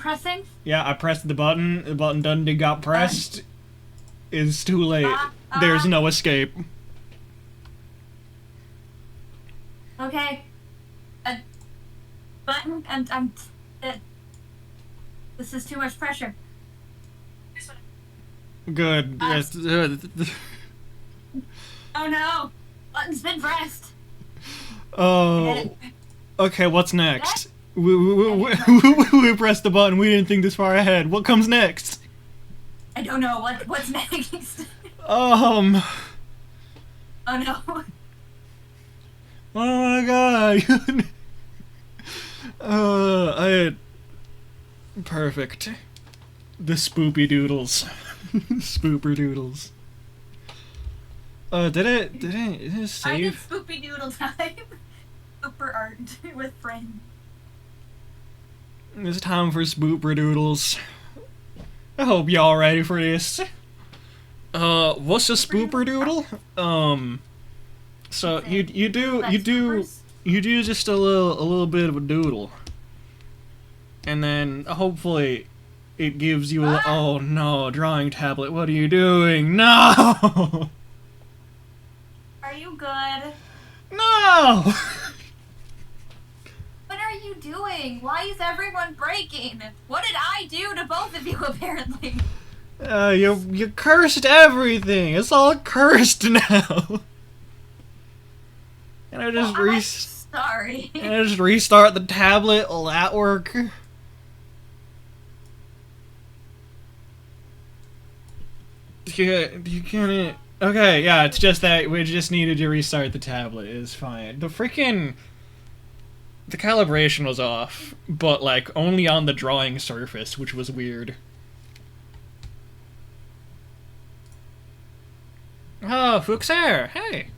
pressing? Yeah, I pressed the button. The button done got pressed. It's too late. There's no escape. Okay. Button, and this is too much pressure. Good. Oh no! Button's been pressed! Oh. Okay, what's next? We pressed the button, we didn't think this far ahead. What comes next? I don't know, what's next? Oh no. Oh my god. Perfect. The spoopy doodles. Spooper doodles. Did it save? I did spoopy doodle time. Super art with friends. It's time for spooper doodles. I hope y'all ready for this. What's a spooper doodle? So you do just a little bit of a doodle, and then hopefully it gives you a oh no, drawing tablet. What are you doing? No. Are you good? No. What are you doing? Why is everyone breaking? What did I do to both of you, apparently? You cursed everything. It's all cursed now. And I just sorry. And I just restart the tablet. Will that work? You can't. Okay, yeah, it's just that we just needed to restart the tablet. It's fine. The calibration was off, but like only on the drawing surface, which was weird. Oh, Fuxer, hey.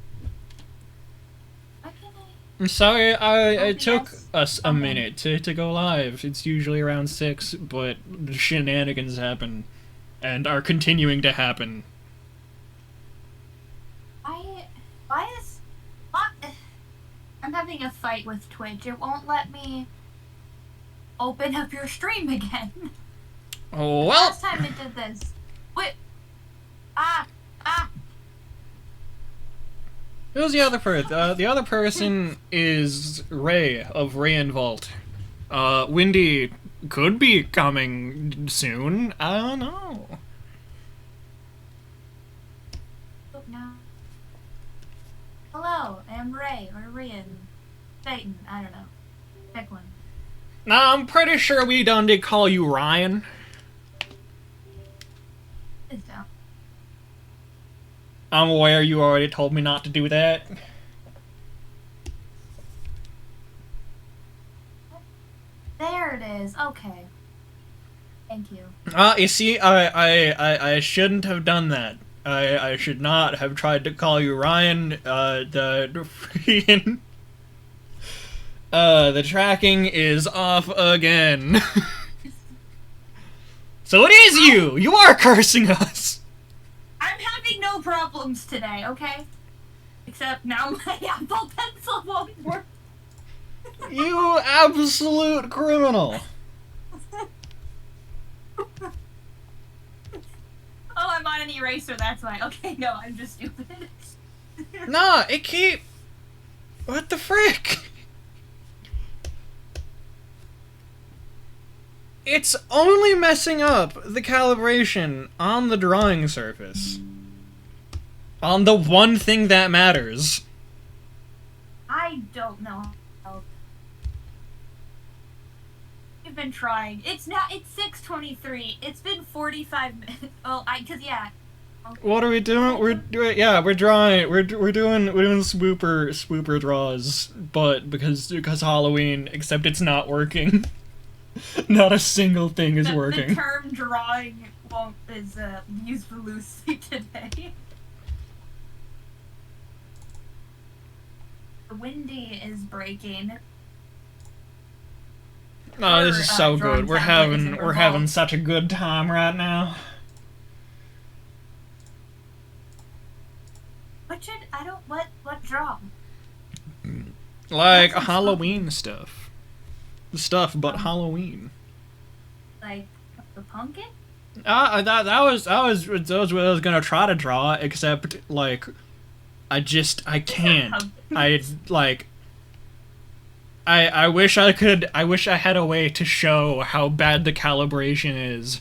I'm sorry, it took us a minute to go live. It's usually around 6, but the shenanigans happen, and are continuing to happen. I'm having a fight with Twitch. It won't let me open up your stream again. Oh, well. Last time it did this. Wait. Who's the other person? The other person is Ray of Ray and Vault. Windy could be coming soon. I don't know. No. Hello, I'm Ray or Rian. Satan, I don't know. Pick one. Nah, I'm pretty sure we done did call you Ryan. Please don't. I'm aware you already told me not to do that. There it is. Okay. Thank you. You see, I shouldn't have done that. I should not have tried to call you Ryan. The freaking the tracking is off again. So it is you! You are cursing us! I'm having no problems today, okay? Except now my Apple Pencil won't work. You absolute criminal! Oh, I'm on an eraser, that's why. Okay, no, I'm just stupid. Nah, it keep... What the frick? It's only messing up the calibration on the drawing surface. On the one thing that matters. I don't know how. We've been trying. It's 6:23. It's been 45 minutes. Oh, yeah. What are we doing? We're doing swooper draws, but because Halloween, except it's not working. Not a single thing is working. The term drawing is used loosely today. Windy is breaking. Oh, this is so good. We're having such a good time right now. What draw? Like Halloween stuff. Stuff but Halloween. Like the pumpkin? That was what I was gonna try to draw, except like I can't. I like I wish I could. I wish I had a way to show how bad the calibration is,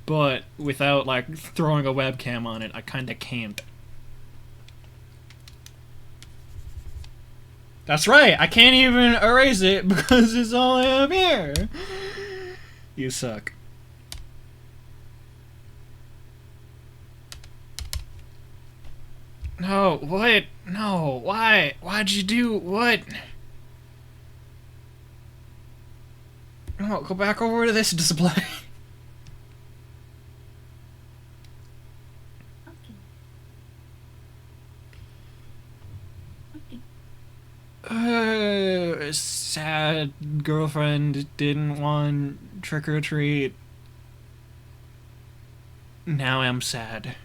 but without like throwing a webcam on it, I kind of can't. That's right. I can't even erase it because it's all up here. You suck. No, what? No, why? Why'd you do what? No, go back over to this display. Sad girlfriend didn't want trick or treat. Now I'm sad.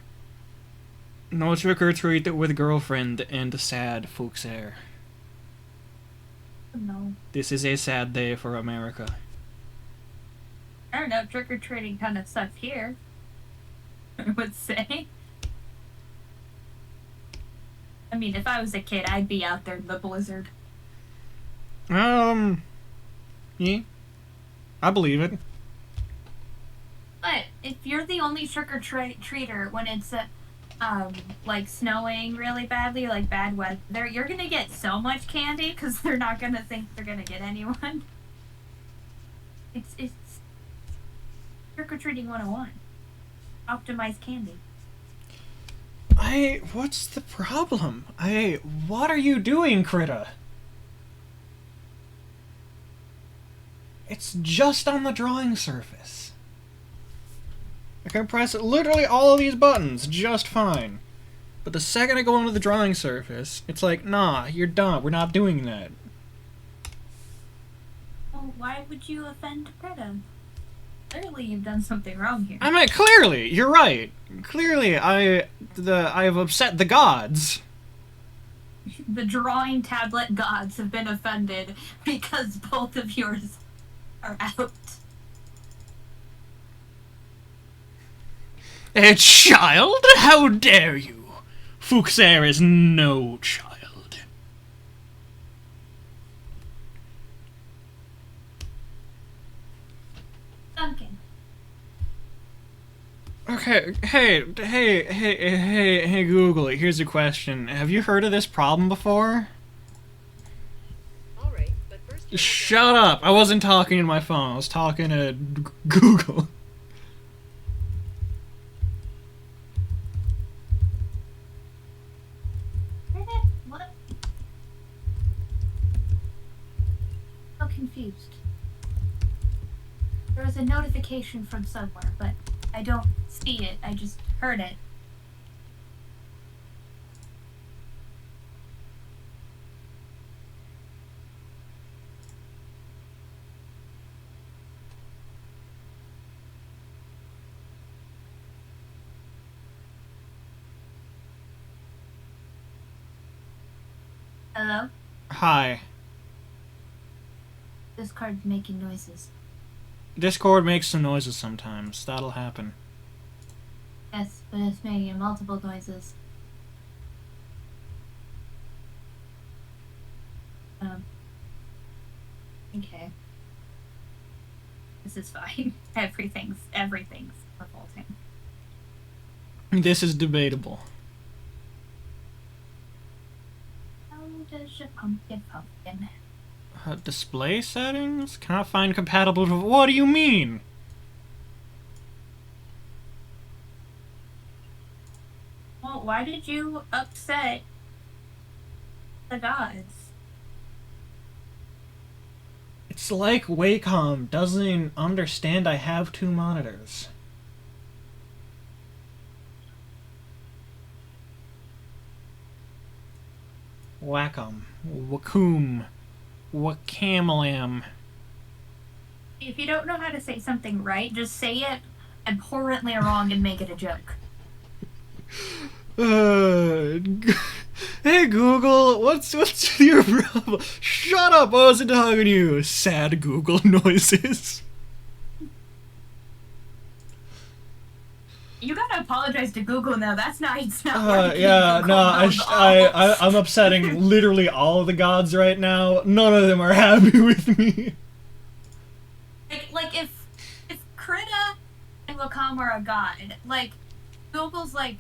No trick or treat with girlfriend and sad folks there. No. This is a sad day for America. I don't know, trick or treating kind of sucks here. I would say. I mean, if I was a kid, I'd be out there in the blizzard. Yeah. I believe it. But if you're the only trick or treater when it's like snowing really badly, like bad weather, you're gonna get so much candy because they're not gonna think they're gonna get anyone. It's trick or treating 101. Optimize candy. What's the problem? What are you doing, Critta? It's just on the drawing surface. I can press literally all of these buttons just fine. But the second I go onto the drawing surface, it's like, nah, you're done. We're not doing that. Well, why would you offend Greta? Clearly you've done something wrong here. I mean, clearly, you're right. Clearly, I've upset the gods. The drawing tablet gods have been offended because both of yours are out. A child? How dare you? Fuxer is no child. Duncan. Okay, hey, Google, here's a question. Have you heard of this problem before? All right, but first Shut up! I wasn't talking to my phone, I was talking to Google. What? So confused. There was a notification from somewhere, but I don't see it. I just heard it. Hello? Hi. This card's making noises. Discord makes some noises sometimes. That'll happen. Yes, but it's making multiple noises. Okay. This is fine. Everything's revolting. This is debatable. How does your pumpkin? Display settings? Cannot find compatible with... What do you mean? Well, why did you upset the gods? It's like Wacom doesn't understand I have two monitors. Wacom. Wacom. Wacamalam. If you don't know how to say something right, just say it abhorrently wrong and make it a joke. Hey Google, what's your problem? Shut up! I wasn't talking to you. Sad Google noises. You gotta apologize to Google now. That's not. It's not working. Yeah, Google no, knows all. I'm upsetting literally all of the gods right now. None of them are happy with me. Like if Krita and Wakam are a god, like Google's like,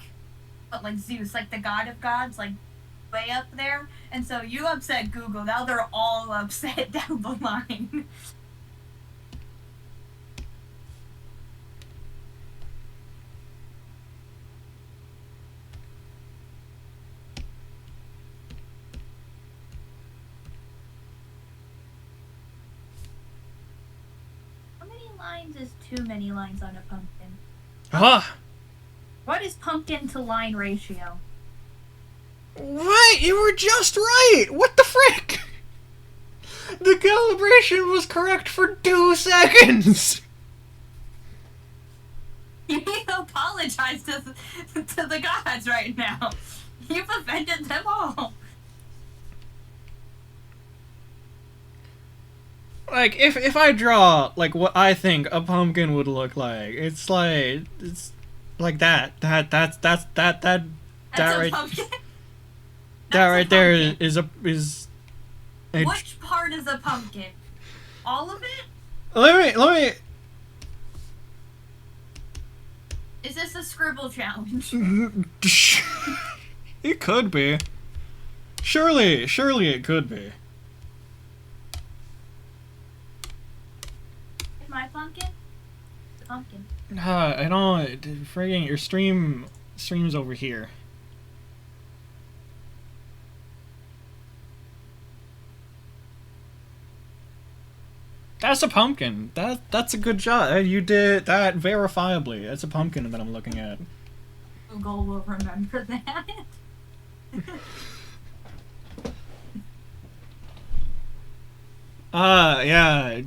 but like Zeus, like the god of gods, like way up there, and so you upset Google. Now they're all upset down the line. How many lines is too many lines on a pumpkin? Ah! What is pumpkin to line ratio? Right, you were just right! What the frick? The calibration was correct for 2 seconds! You need to apologize to the gods right now. You've offended them all. Like, if I draw, like, what I think a pumpkin would look like, it's like that. That right... Pumpkin? That right there pumpkin. is a... Which part is a pumpkin? All of it? Let me... Is this a scribble challenge? It could be. Surely it could be. My pumpkin? The pumpkin. I don't... Friggin' your stream's over here. That's a pumpkin. That's a good job. You did that verifiably. That's a pumpkin that I'm looking at. Google will remember that. Yeah.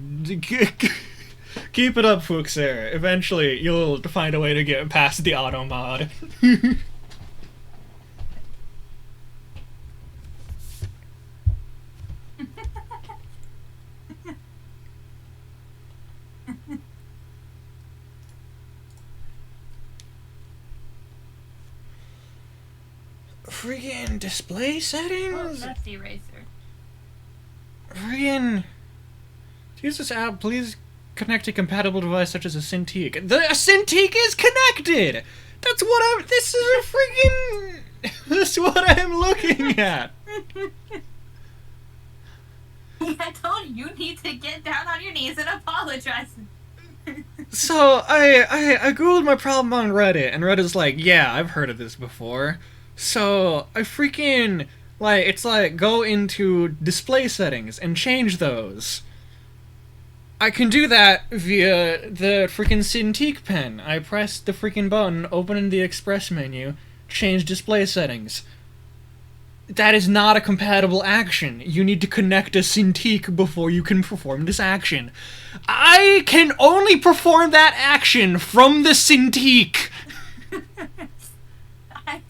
Keep it up, Fuxer. Eventually, you'll find a way to get past the auto mod. Friggin' display settings? Oh, that's the eraser. Friggin'... Use this app, please connect a compatible device such as a Cintiq. A Cintiq is connected! That's what I'm... This is a friggin'... This is what I'm looking at! I told you need to get down on your knees and apologize. So, I googled my problem on Reddit, and Reddit's like, yeah, I've heard of this before. So, I freaking... Like, it's like, go into display settings and change those. I can do that via the freaking Cintiq pen. I press the freaking button, open in the express menu, change display settings. That is not a compatible action. You need to connect a Cintiq before you can perform this action. I can only perform that action from the Cintiq! I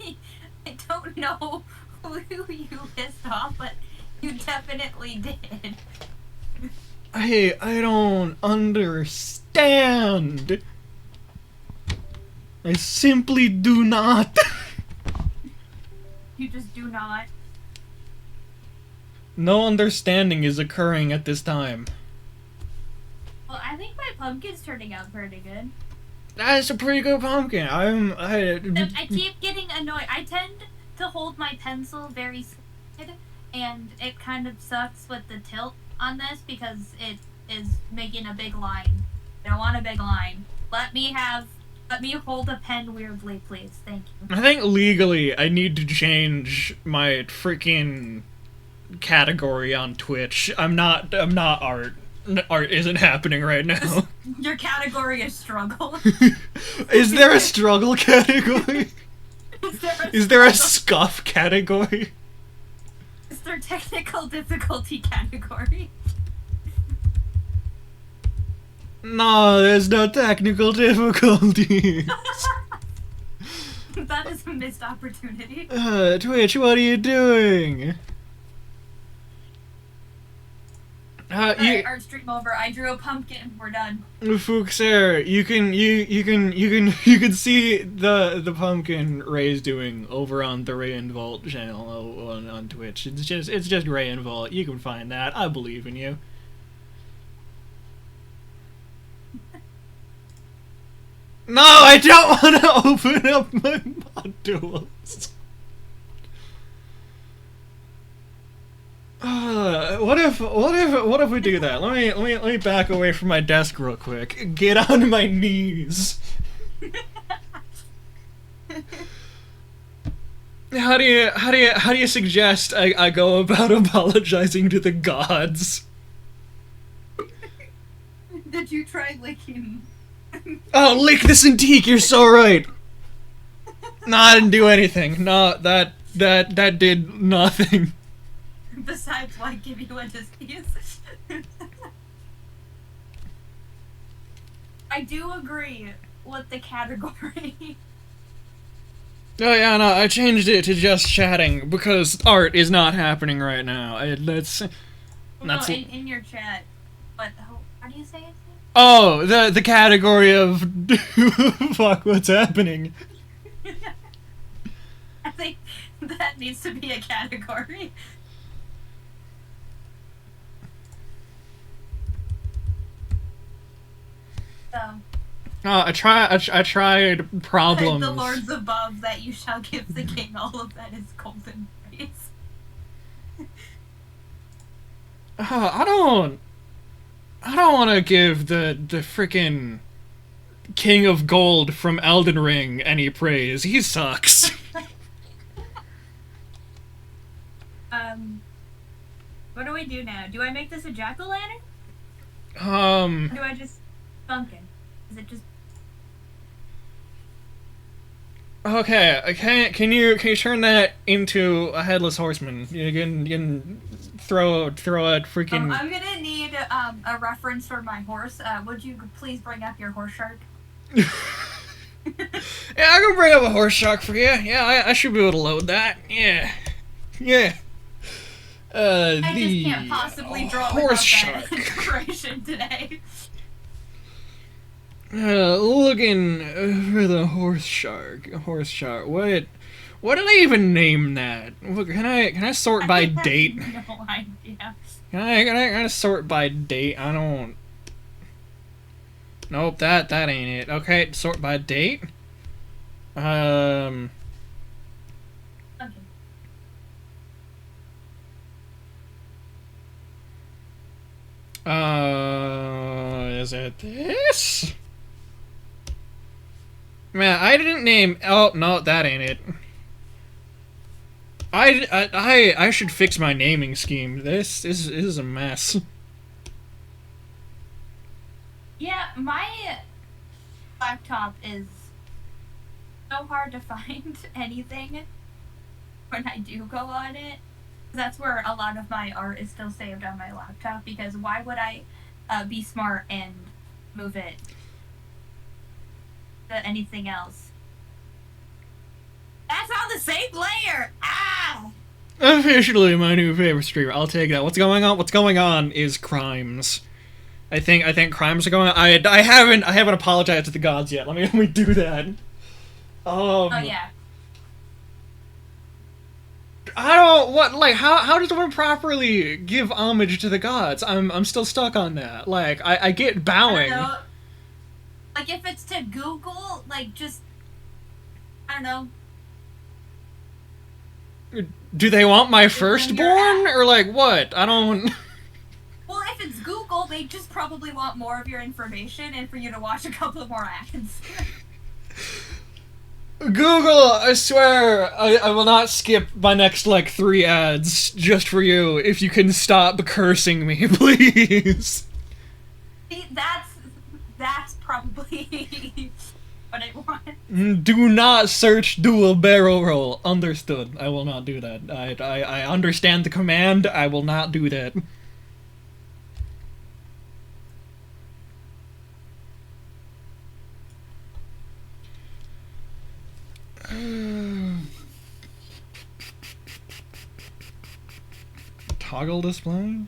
don't know who you pissed off, but you definitely did. I don't understand. I simply do not. You just do not. No understanding is occurring at this time. Well, I think my pumpkin's turning out pretty good. That's a pretty good pumpkin. I keep getting annoyed. I tend to hold my pencil very side, and it kind of sucks with the tilt on this because it is making a big line. I don't want a big line. Let me hold a pen weirdly, please. Thank you. I think legally I need to change my freaking category on Twitch. I'm not art. Art isn't happening right now. Your category is struggle. Is there a struggle category? Is there a scuff category? Is there technical difficulty category? No, there's no technical difficulty. That is a missed opportunity. Twitch, what are you doing? Alright, art stream over. I drew a pumpkin. We're done. Fuxer, you can see the pumpkin Ray's doing over on the Ray and Vault channel on Twitch. It's just Ray and Vault. You can find that. I believe in you. No, I don't want to open up my modules. What if we do that? Let me back away from my desk real quick. Get on my knees. How do you suggest I go about apologizing to the gods? Did you try licking? Oh, lick the Cintiq, you're so right. No, I didn't do anything. No, that did nothing. Besides, why give you a disease? I do agree with the category. Oh yeah, no, I changed it to just chatting because art is not happening right now. That's in your chat. But how do you say it? Oh, the category of fuck, what's happening? I think that needs to be a category. So. Oh, I tried problems. The lords above, that you shall give the king all of that is golden praise. I don't want to give the frickin' King of Gold from Elden Ring any praise. He sucks. What do we do now? Do I make this a jack-o'-lantern? Or do I just pumpkin? Is it just... Okay, can you turn that into a headless horseman? You can throw a freaking... I'm gonna need a reference for my horse. Would you please bring up your horse shark? Yeah, I can bring up a horse shark for you. Yeah, I should be able to load that. Yeah. I just can't possibly draw horse without shark that inspiration today. Looking for the horse shark. What did I even name that? Can I sort by date? No idea. Can I sort by date? I don't. Nope, that ain't it. Okay, sort by date. Okay. Is it this? Man, I didn't name. Oh no, that ain't it. I should fix my naming scheme. This is a mess. Yeah, my laptop is so hard to find anything when I do go on it. That's where a lot of my art is still saved on my laptop, because why would I be smart and move it to anything else? That's on the same layer! Ah! Officially my new favorite streamer. I'll take that. What's going on? What's going on is crimes. I think crimes are going on. I haven't apologized to the gods yet. Let me do that. Oh yeah. I don't how does one properly give homage to the gods? I'm still stuck on that. Like I get bowing. I don't know. Like if it's to Google, like just I don't know. Do they want my firstborn or like what? I don't. Well, if it's Google, they just probably want more of your information and for you to watch a couple more ads. Google, I swear, I will not skip my next, 3 ads just for you, if you can stop cursing me, please. See, that's probably what I want. Do not search dual barrel roll. Understood. I will not do that. I understand the command, I will not do that. Toggle display?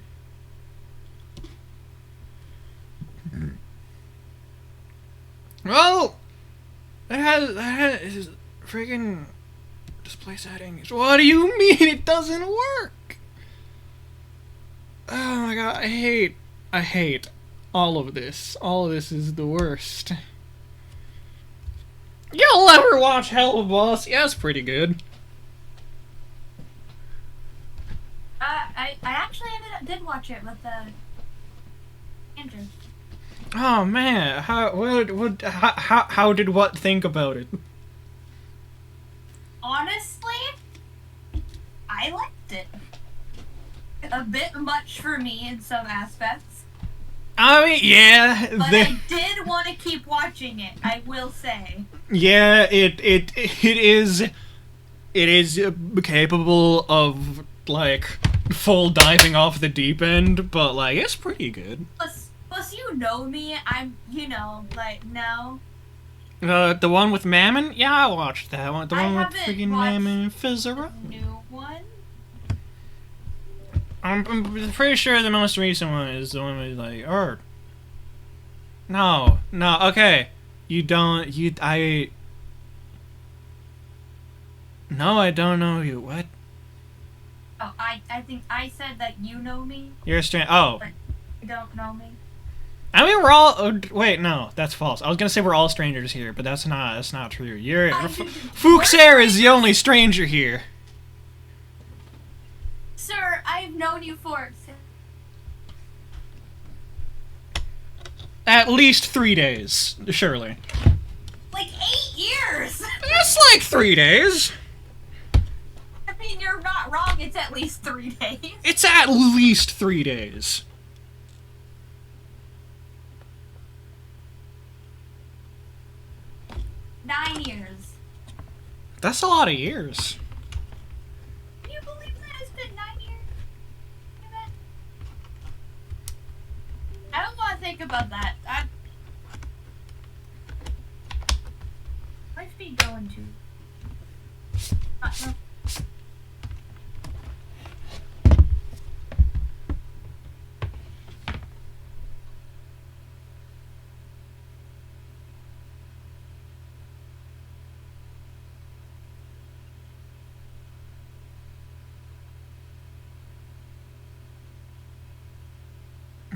Well, that has friggin' display settings. What do you mean it doesn't work? Oh my god, I hate all of this. All of this is the worst. You'll ever watch Hell of Boss? Yeah, it's pretty good. I actually did watch it with Andrew. Oh man, how did what think about it? Honestly, I liked it. A bit much for me in some aspects. I mean, yeah, but I did want to keep watching it, I will say. Yeah, it is capable of like full diving off the deep end, but like it's pretty good. Plus you know me, I'm like no. The one with Mammon? Yeah, I watched that one. The one with freaking Mammon and Fizzera. New one. I'm pretty sure the most recent one is the one with like No, okay. No, I don't know you. What? Oh, I think I said that you know me. You're a stranger. Oh. But you don't know me. I mean, we're all. Oh, wait, no, that's false. I was gonna say we're all strangers here, but that's not true. Fuchsair is the only stranger here. Sir, I've known you for at least 3 days, surely. Like 8 years. That's like 3 days. I mean, you're not wrong. It's at least 3 days. It's at least 3 days. Nine years. That's a lot of years. Can you believe that it's been 9 years? I don't want to think about that. Might be going to. No.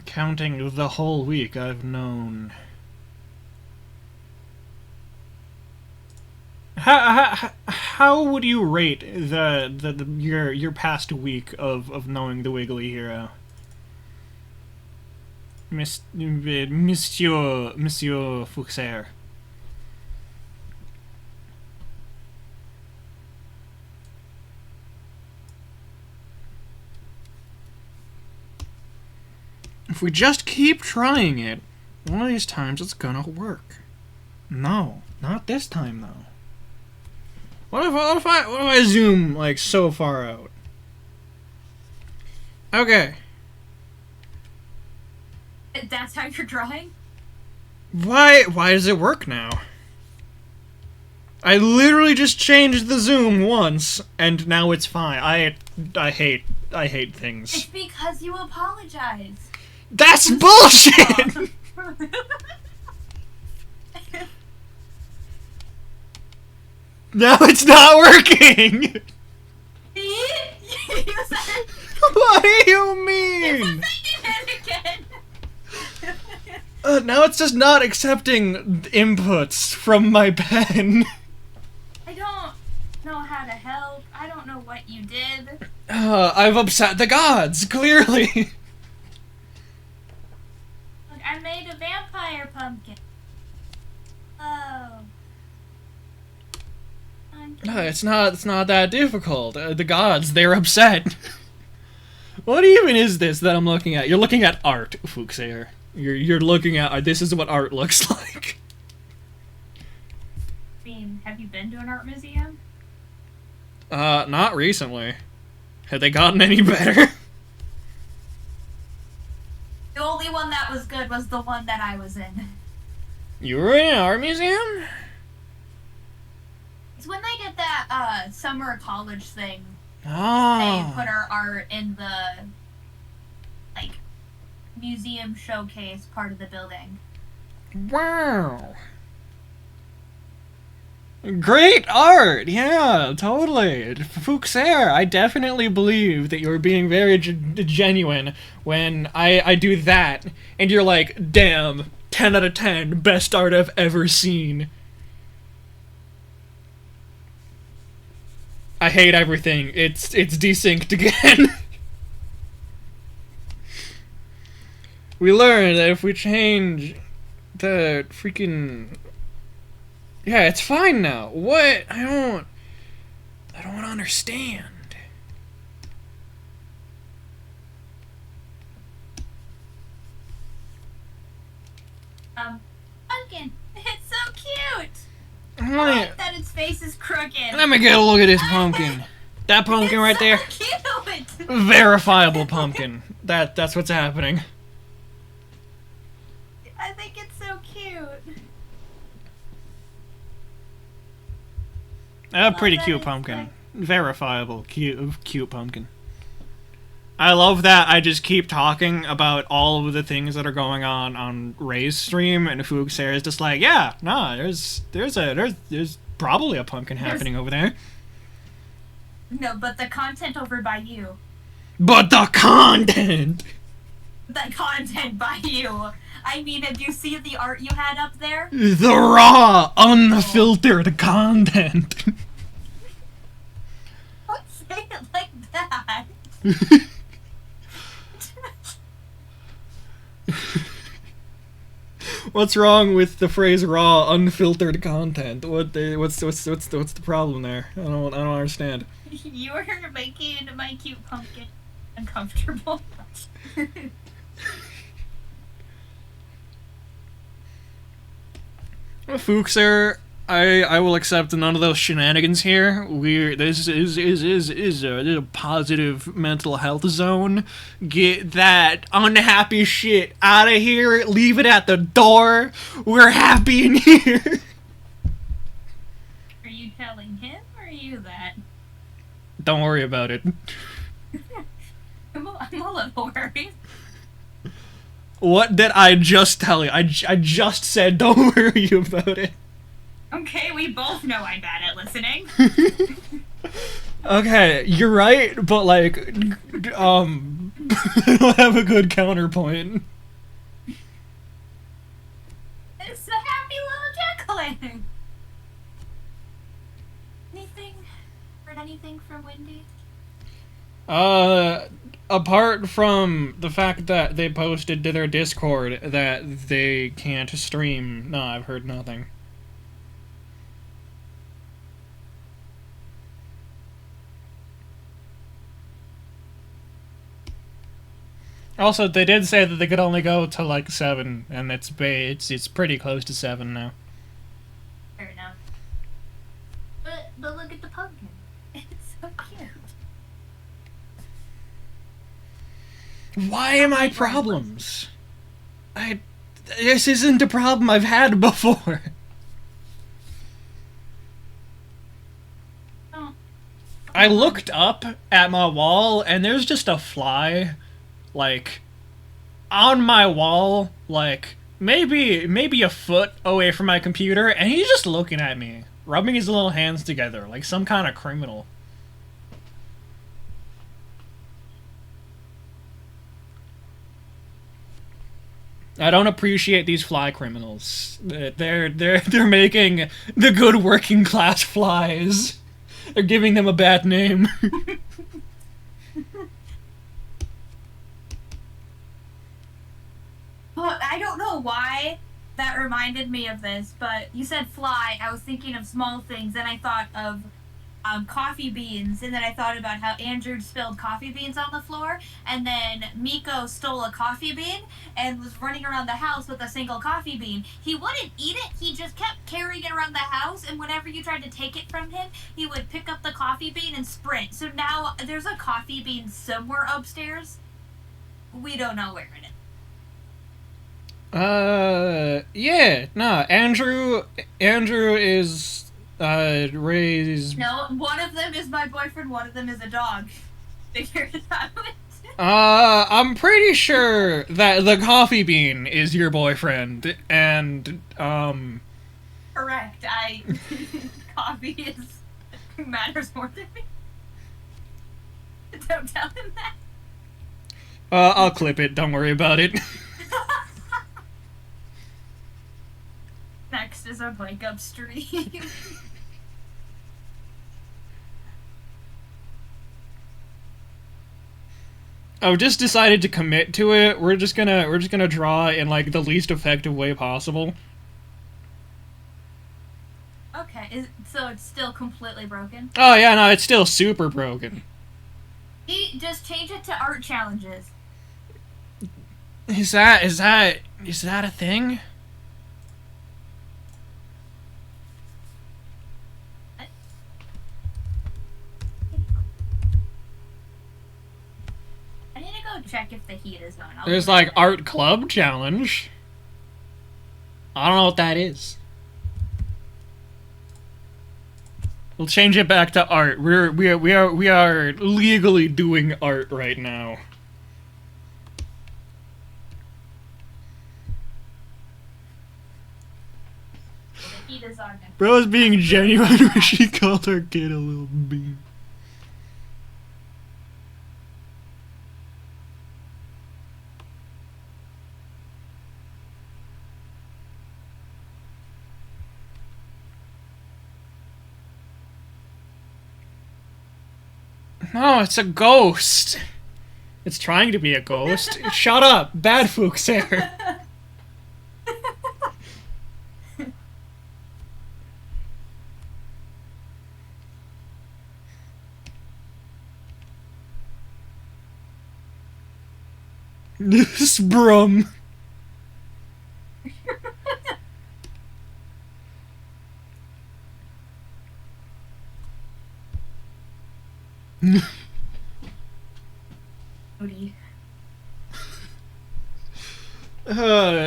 Counting the whole week I've known. How would you rate your past week of knowing the Wiggly Hero, Monsieur Fuchsair? If we just keep trying it, one of these times it's gonna work. No, not this time though. What if I zoom like so far out? Okay. That's how you're drawing? Why does it work now? I literally just changed the zoom once and now it's fine. I hate things. It's because you apologize. That's bullshit! No, it's not working! What do you mean? Now it's just not accepting inputs from my pen. I don't know how to help. I don't know what you did. I've upset the gods, clearly. Look, I made a vampire pumpkin. Oh. No, it's not that difficult. The gods, they're upset. What even is this that I'm looking at? You're looking at art, Fuchsair. You're looking at this is what art looks like. I mean, have you been to an art museum? Not recently. Have they gotten any better? The only one that was good was the one that I was in. You were in an art museum? It's when they get that summer college thing. Oh. They put our art in the museum showcase part of the building. Wow. Great art! Yeah, totally. Fuxer, I definitely believe that you're being very genuine when I do that, and you're like, damn, 10 out of 10, best art I've ever seen. I hate everything. It's desynced again. We learned that if we change the freaking... Yeah, it's fine now. What? I don't understand. Pumpkin. It's so cute. I Let like that its face is crooked. me get a look at this pumpkin. That pumpkin It's right so there. Cute. Verifiable pumpkin. That's what's happening. I think it's so cute. A pretty that cute it's pumpkin. like- Verifiable cute pumpkin. I love that I just keep talking about all of the things that are going on Ray's stream, and Fuxer is just like, yeah, nah, there's probably a pumpkin happening over there. No, but the content over by you. But the content! The content by you. I mean, did you see the art you had up there? The raw, unfiltered content! Don't say it like that. What's wrong with the phrase raw, unfiltered content? What's the problem there? I don't understand. You are making my cute pumpkin uncomfortable. Fuxer, I will accept none of those shenanigans here. This is a positive mental health zone. Get that unhappy shit out of here. Leave it at the door. We're happy in here. Are you telling him or are you that? Don't worry about it. I'm a little worried. What did I just tell you? I just said don't worry about it. Okay, we both know I'm bad at listening. Okay, you're right, but like, I don't have a good counterpoint. It's a happy little duckling. Heard anything from Wendy? Apart from the fact that they posted to their Discord that they can't stream, no, I've heard nothing. Also, they did say that they could only go to like 7, and it's pretty close to 7 now. Fair enough. But look at the pumpkin. It's so cute. Why am I problems? This isn't a problem I've had before. Oh. I looked up at my wall and there's just a fly, like, on my wall, like, maybe a foot away from my computer, and he's just looking at me, rubbing his little hands together like some kind of criminal. I don't appreciate these fly criminals. They're making the good working class flies. They're giving them a bad name. Well, I don't know why that reminded me of this, but you said fly. I was thinking of small things, and I thought of coffee beans, and then I thought about how Andrew spilled coffee beans on the floor, and then Miko stole a coffee bean and was running around the house with a single coffee bean. He wouldn't eat it, he just kept carrying it around the house, and whenever you tried to take it from him, he would pick up the coffee bean and sprint. So now there's a coffee bean somewhere upstairs. We don't know where it is. Yeah, nah, Andrew is, Ray's... No, one of them is my boyfriend, one of them is a dog. Figure it out. I'm pretty sure that the coffee bean is your boyfriend, and, Correct, hobby matters more than me. Don't tell him that. I'll clip it. Don't worry about it. Next is a breakup stream. I've just decided to commit to it. We're just gonna draw in like the least effective way possible. Okay, so it's still completely broken? Oh yeah, no, it's still super broken. Just change it to art challenges. Is that a thing? I need to go check if the heat is on. There's like art club challenge. I don't know what that is. We'll change it back to art. We are legally doing art right now. The heat is on. Bro's being genuine when she called her kid a little bee. No, it's a ghost. It's trying to be a ghost. Shut up, bad Fuxer. This brum.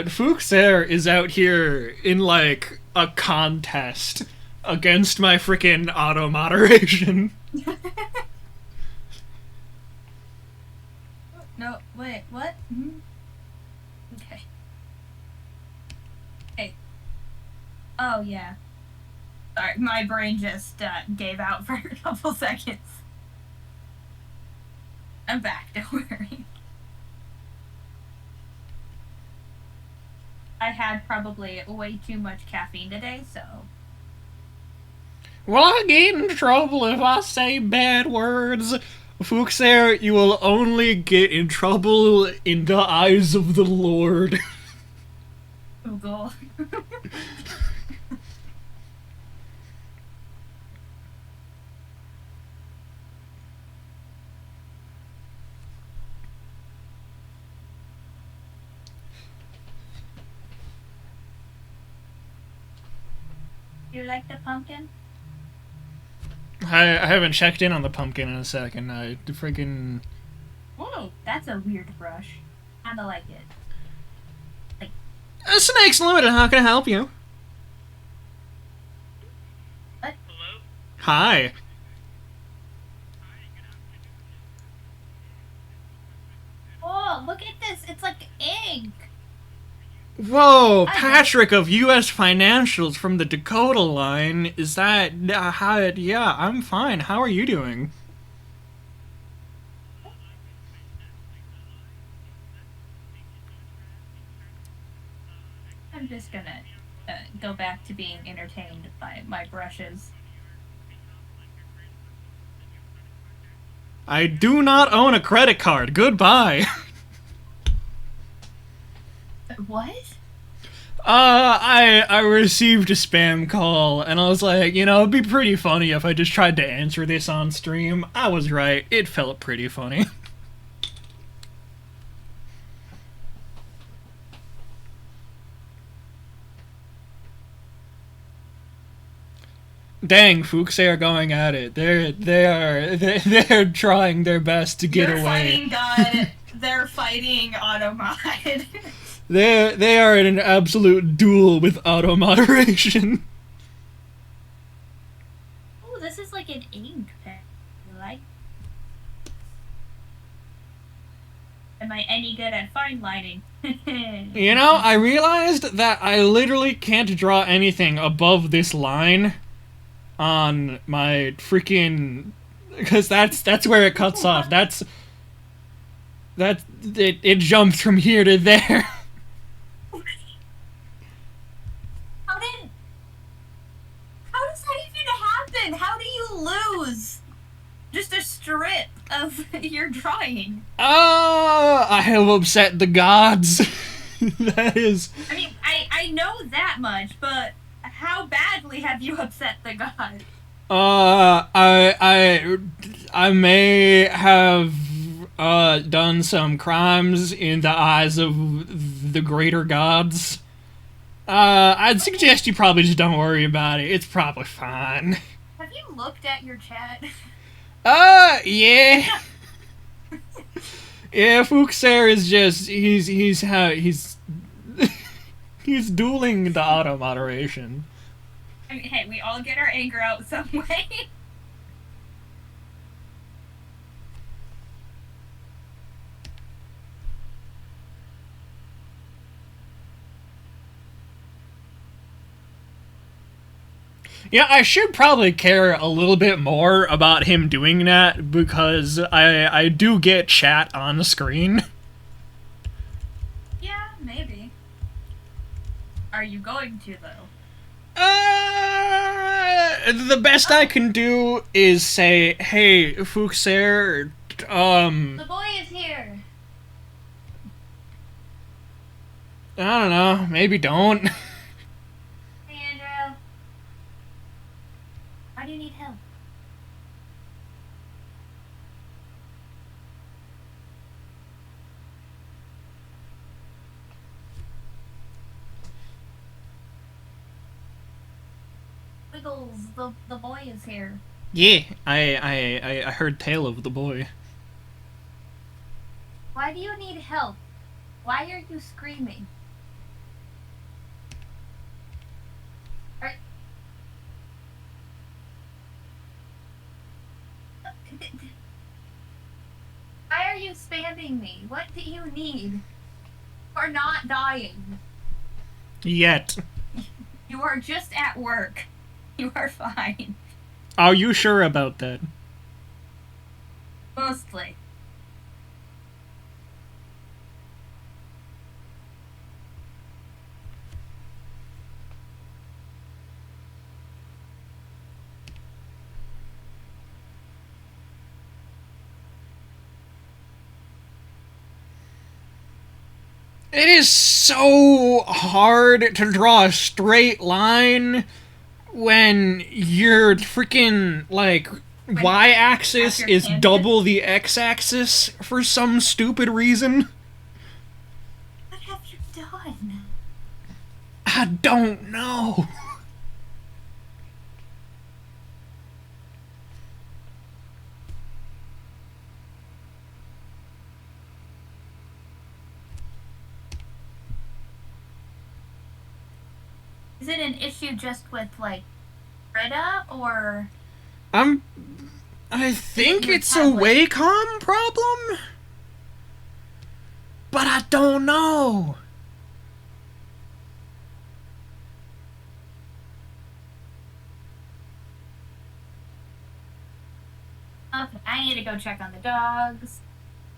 Fuxer is out here in like a contest against my freaking auto moderation. No, wait, what? Mm-hmm. Okay. Hey. Oh, yeah. Sorry, my brain just gave out for a couple seconds. I'm back, don't worry. I had probably way too much caffeine today, so... Will I get in trouble if I say bad words? Fuxer, you will only get in trouble in the eyes of the Lord. Oh, God. You like the pumpkin? I haven't checked in on the pumpkin in a second. I freaking... Whoa, that's a weird brush. Kinda like it. Like... Snake's Limited, how can I help you? What? Hello? Hi. Oh, look at this! It's like ink! Whoa, Patrick of U.S. Financials from the Dakota line. Is that... yeah, I'm fine. How are you doing? I'm just gonna go back to being entertained by my brushes. I do not own a credit card. Goodbye. What? I received a spam call, and I was like, you know, it'd be pretty funny if I just tried to answer this on stream. I was right. It felt pretty funny. Dang, Fuchs, they are going at it. They're trying their best to get You're away. Fighting God. They're fighting Automod. They are in an absolute duel with auto moderation. Oh, this is like an ink pen. You like? Am I any good at fine lining? You know, I realized that I literally can't draw anything above this line on my freaking, because that's where it cuts off. It jumps from here to there. How does that even happen? How do you lose just a strip of your drawing? I have upset the gods. That is. I mean, I know that much, but how badly have you upset the gods? I may have done some crimes in the eyes of the greater gods. I'd suggest you probably just don't worry about it. It's probably fine. Have you looked at your chat? Yeah. Yeah, Fuxer is just he's he's dueling the auto moderation. I mean, hey, we all get our anger out some way. Yeah, I should probably care a little bit more about him doing that because I do get chat on the screen. Yeah, maybe. Are you going to, though? The best I can do is say, hey, Fuxer, The boy is here! I don't know, maybe don't. Hey, Andrew. Why do you need help? Wiggles, the boy is here. Yeah, I heard tale of the boy. Why do you need help? Why are you screaming? Are... Why are you spamming me? What do you need? You are not dying. Yet. You are just at work. You are fine. Are you sure about that? Mostly. It is so hard to draw a straight line when your freaking, like, y-axis is double the x-axis for some stupid reason. What have you done? I don't know. Is it an issue just with, like, Greta, or... I think it's a Wacom problem? But I don't know. Okay, I need to go check on the dogs.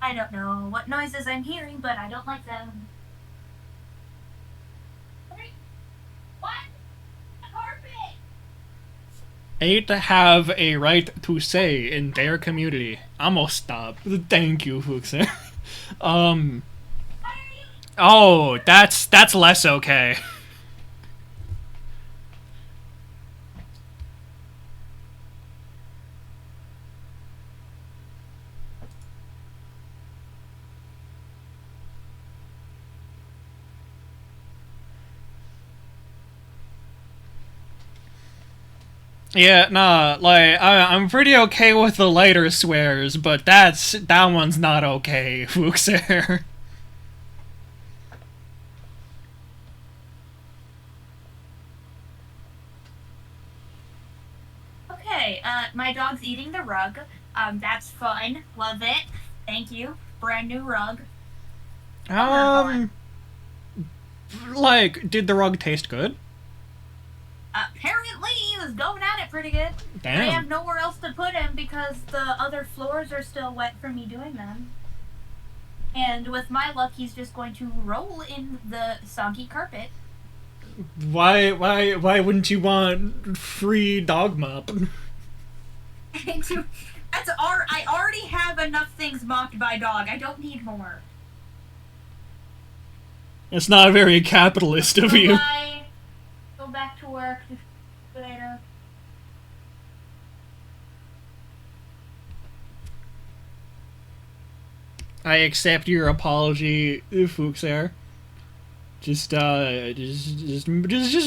I don't know what noises I'm hearing, but I don't like them. What? Carpet! They have a right to say in their community. I'm gonna stop. Thank you, Fuxer. Oh, that's less okay. Yeah, nah, like, I'm pretty okay with the lighter swears, but that one's not okay, Fuxer. Okay, my dog's eating the rug. That's fun. Love it. Thank you. Brand new rug. Like, did the rug taste good? Apparently, is going at it pretty good. Damn. I have nowhere else to put him because the other floors are still wet from me doing them. And with my luck, he's just going to roll in the soggy carpet. Why wouldn't you want free dog mop? I already have enough things mopped by dog. I don't need more. That's not very capitalist of you. Bye. Go back to work later. I accept your apology, Fuxer. Just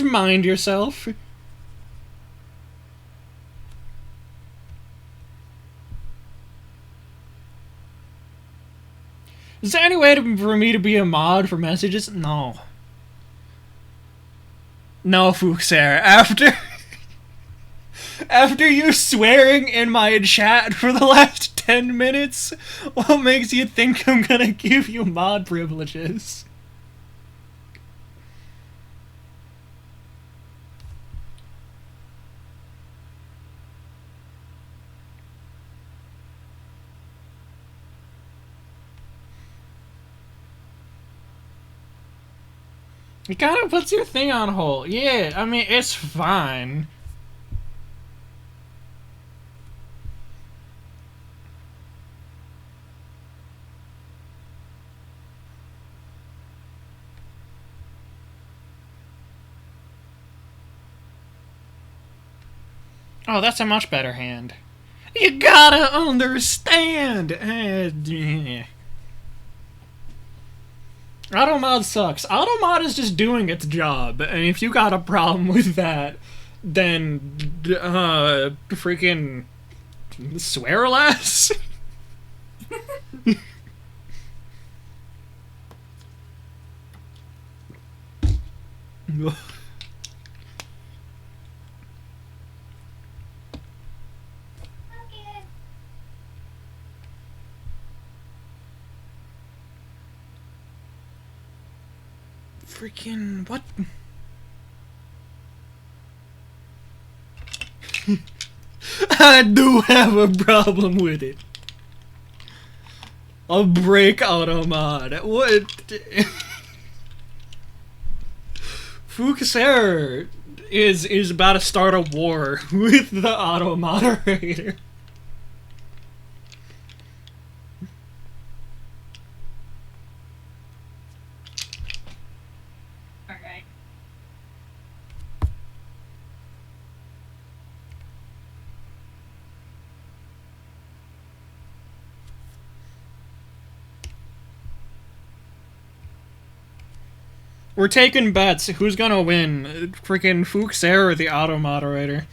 mind yourself. Is there any way for me to be a mod for messages? No. No, Fuxer. After you swearing in my chat for the last 10 minutes, what makes you think I'm gonna give you mod privileges? It kind of puts your thing on hold. Yeah, I mean, it's fine. Oh, that's a much better hand. You gotta understand! Automod sucks. Automod is just doing its job, and if you got a problem with that, then, freaking swear less? Freaking what? I do have a problem with it. A break automod. What? Fuxer is about to start a war with the auto moderator. We're taking bets. Who's gonna win? Freaking Fuxer or the auto moderator?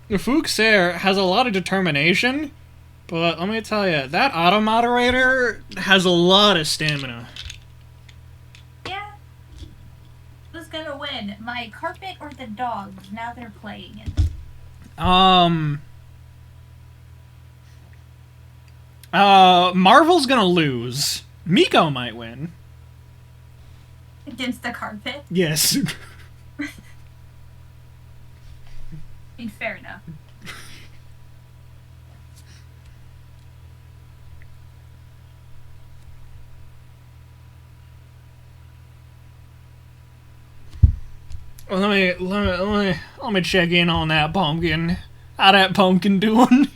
Fuxer has a lot of determination, but let me tell you, that auto moderator has a lot of stamina. Yeah. Who's gonna win? My carpet or the dogs? Now they're playing it. Marvel's gonna lose. Miko might win. Against the carpet? Yes. I mean, fair enough. Well, let me check in on that pumpkin. How that pumpkin doing?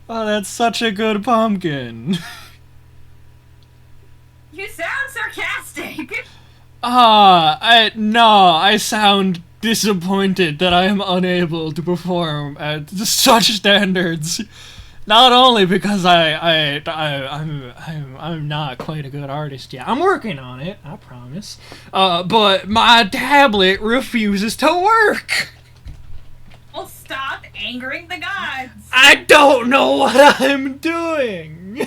Oh, that's such a good pumpkin. You sound sarcastic. I sound disappointed that I am unable to perform at such standards. Not only because I'm not quite a good artist yet. I'm working on it, I promise. But my tablet refuses to work. Well, stop angering the gods. I don't know what I'm doing.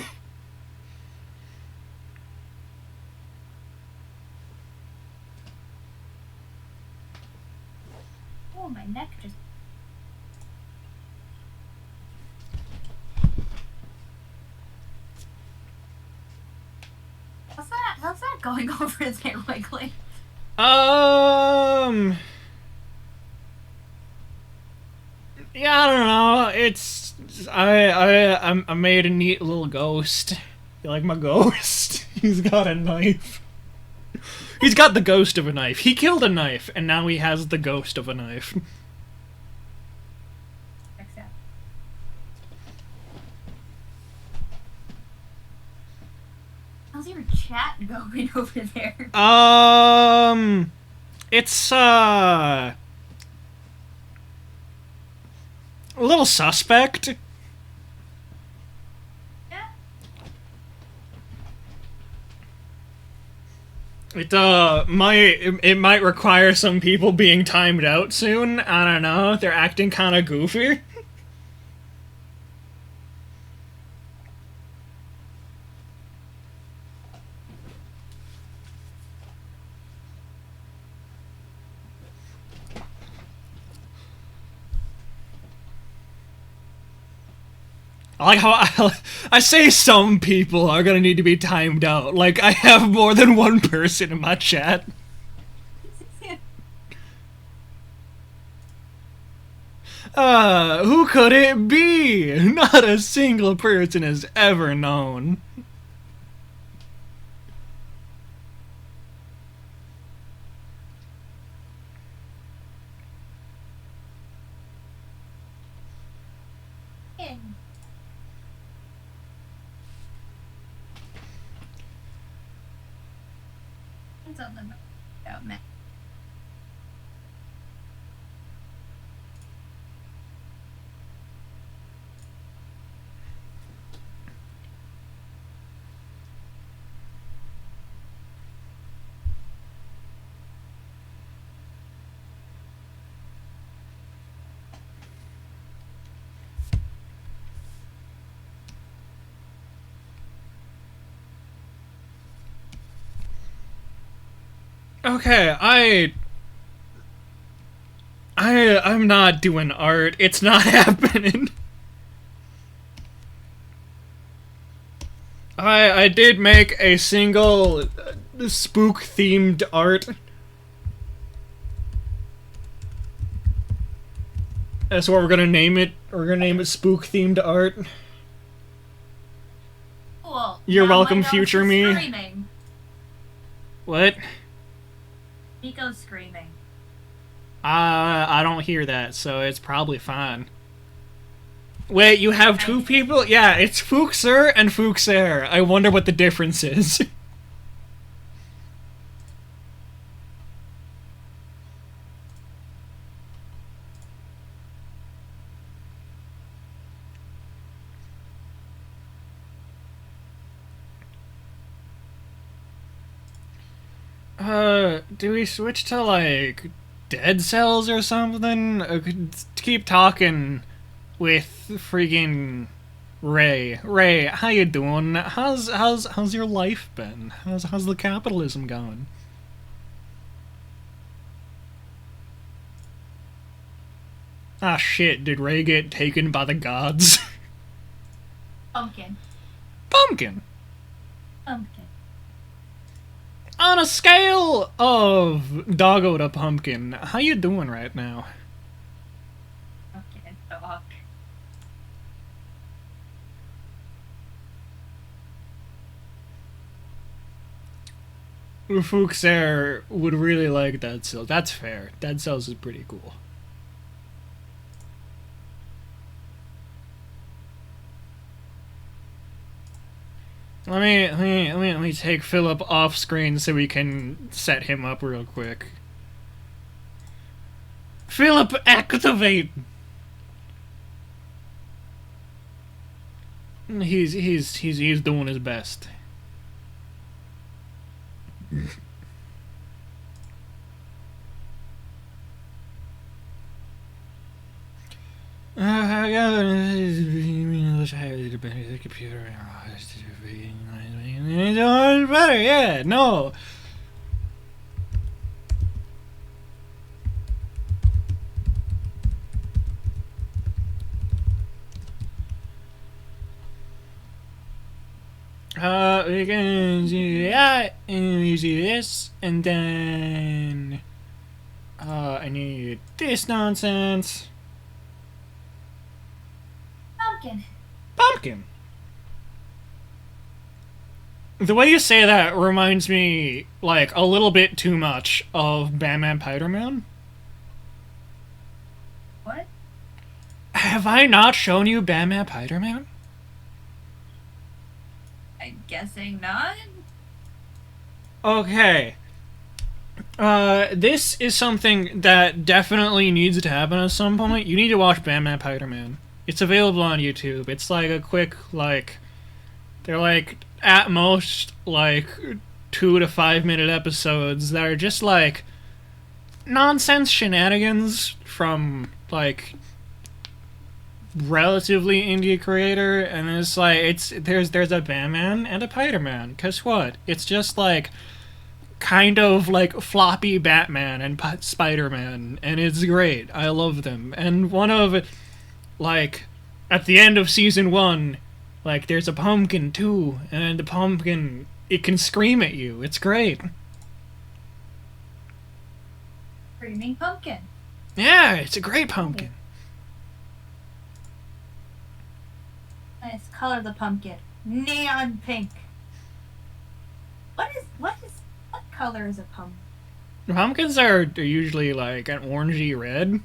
Oh, my neck just... How's that going over there, Wiggly? Yeah, I don't know. It's I made a neat little ghost. You like my ghost? He's got a knife. He's got the ghost of a knife. He killed a knife, and now he has the ghost of a knife. Accept. How's your chat going over there? It's a little suspect. It might require some people being timed out soon. I don't know. They're acting kind of goofy. I like how I say some people are gonna need to be timed out. Like, I have more than one person in my chat. Who could it be? Not a single person is ever known. Okay, I'm not doing art. It's not happening. I did make a single spook themed art. That's what we're gonna name it. We're gonna name it spook themed art. Cool. You're now welcome, future me. Screaming. What? Nico's screaming. I don't hear that, so it's probably fine. Wait, you have two people? Yeah, it's Fuxer and Fuxer. I wonder what the difference is. Do we switch to, like, Deadcells or something? Keep talking with freaking Ray. Ray, how you doing? How's your life been? How's the capitalism going? Ah shit, did Ray get taken by the gods? Pumpkin. Pumpkin! Pumpkin. On a scale of doggo to pumpkin, how you doing right now? Okay, dog. Fuxer would really like Deadcells. That's fair. Deadcells is pretty cool. Let me take Philip off screen so we can set him up real quick. Philip, activate. He's doing his best. I got the computer. Better, yeah, no. We can do that, and we do this, and then I need this nonsense. Pumpkin. Pumpkin. The way you say that reminds me, like, a little bit too much of Batman Spider-Man. What? Have I not shown you Batman Spider-Man? I'm guessing not. Okay. This is something that definitely needs to happen at some point. You need to watch Batman Spider-Man. It's available on YouTube. It's like a quick, like... They're like, at most, like, 2 to 5 minute episodes that are just, like, nonsense shenanigans from, like, relatively indie creator, and it's like, there's a Batman and a Spider-Man. Guess what? It's just, like, kind of, like, floppy Batman and Spider-Man, and it's great. I love them. And one of, like, at the end of season 1, like, there's a pumpkin, too, and the pumpkin, it can scream at you. It's great. Screaming pumpkin. Yeah, it's a great pumpkin. Nice color of the pumpkin. Neon pink. What color is a pumpkin? Pumpkins are usually, like, an orangey red.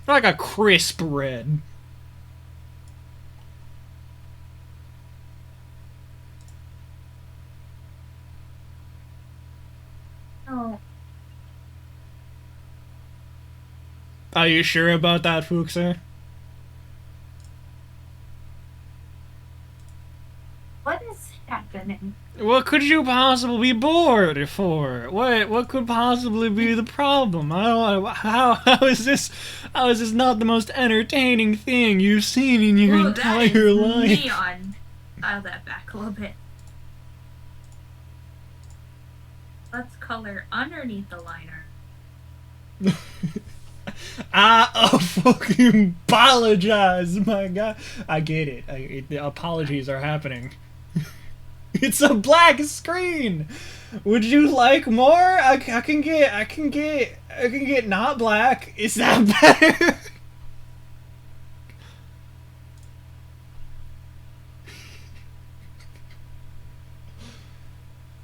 Like a crisp red. Oh. Are you sure about that, Fuchser? What is happening? What could you possibly be bored for? What could possibly be the problem? I don't know, how is this not the most entertaining thing you've seen in your entire life? Neon. Dial that back a little bit. Let's color underneath the liner. Fucking apologize, my God. I get it. The apologies are happening. It's a black screen. Would you like more? I can get not black. Is that better?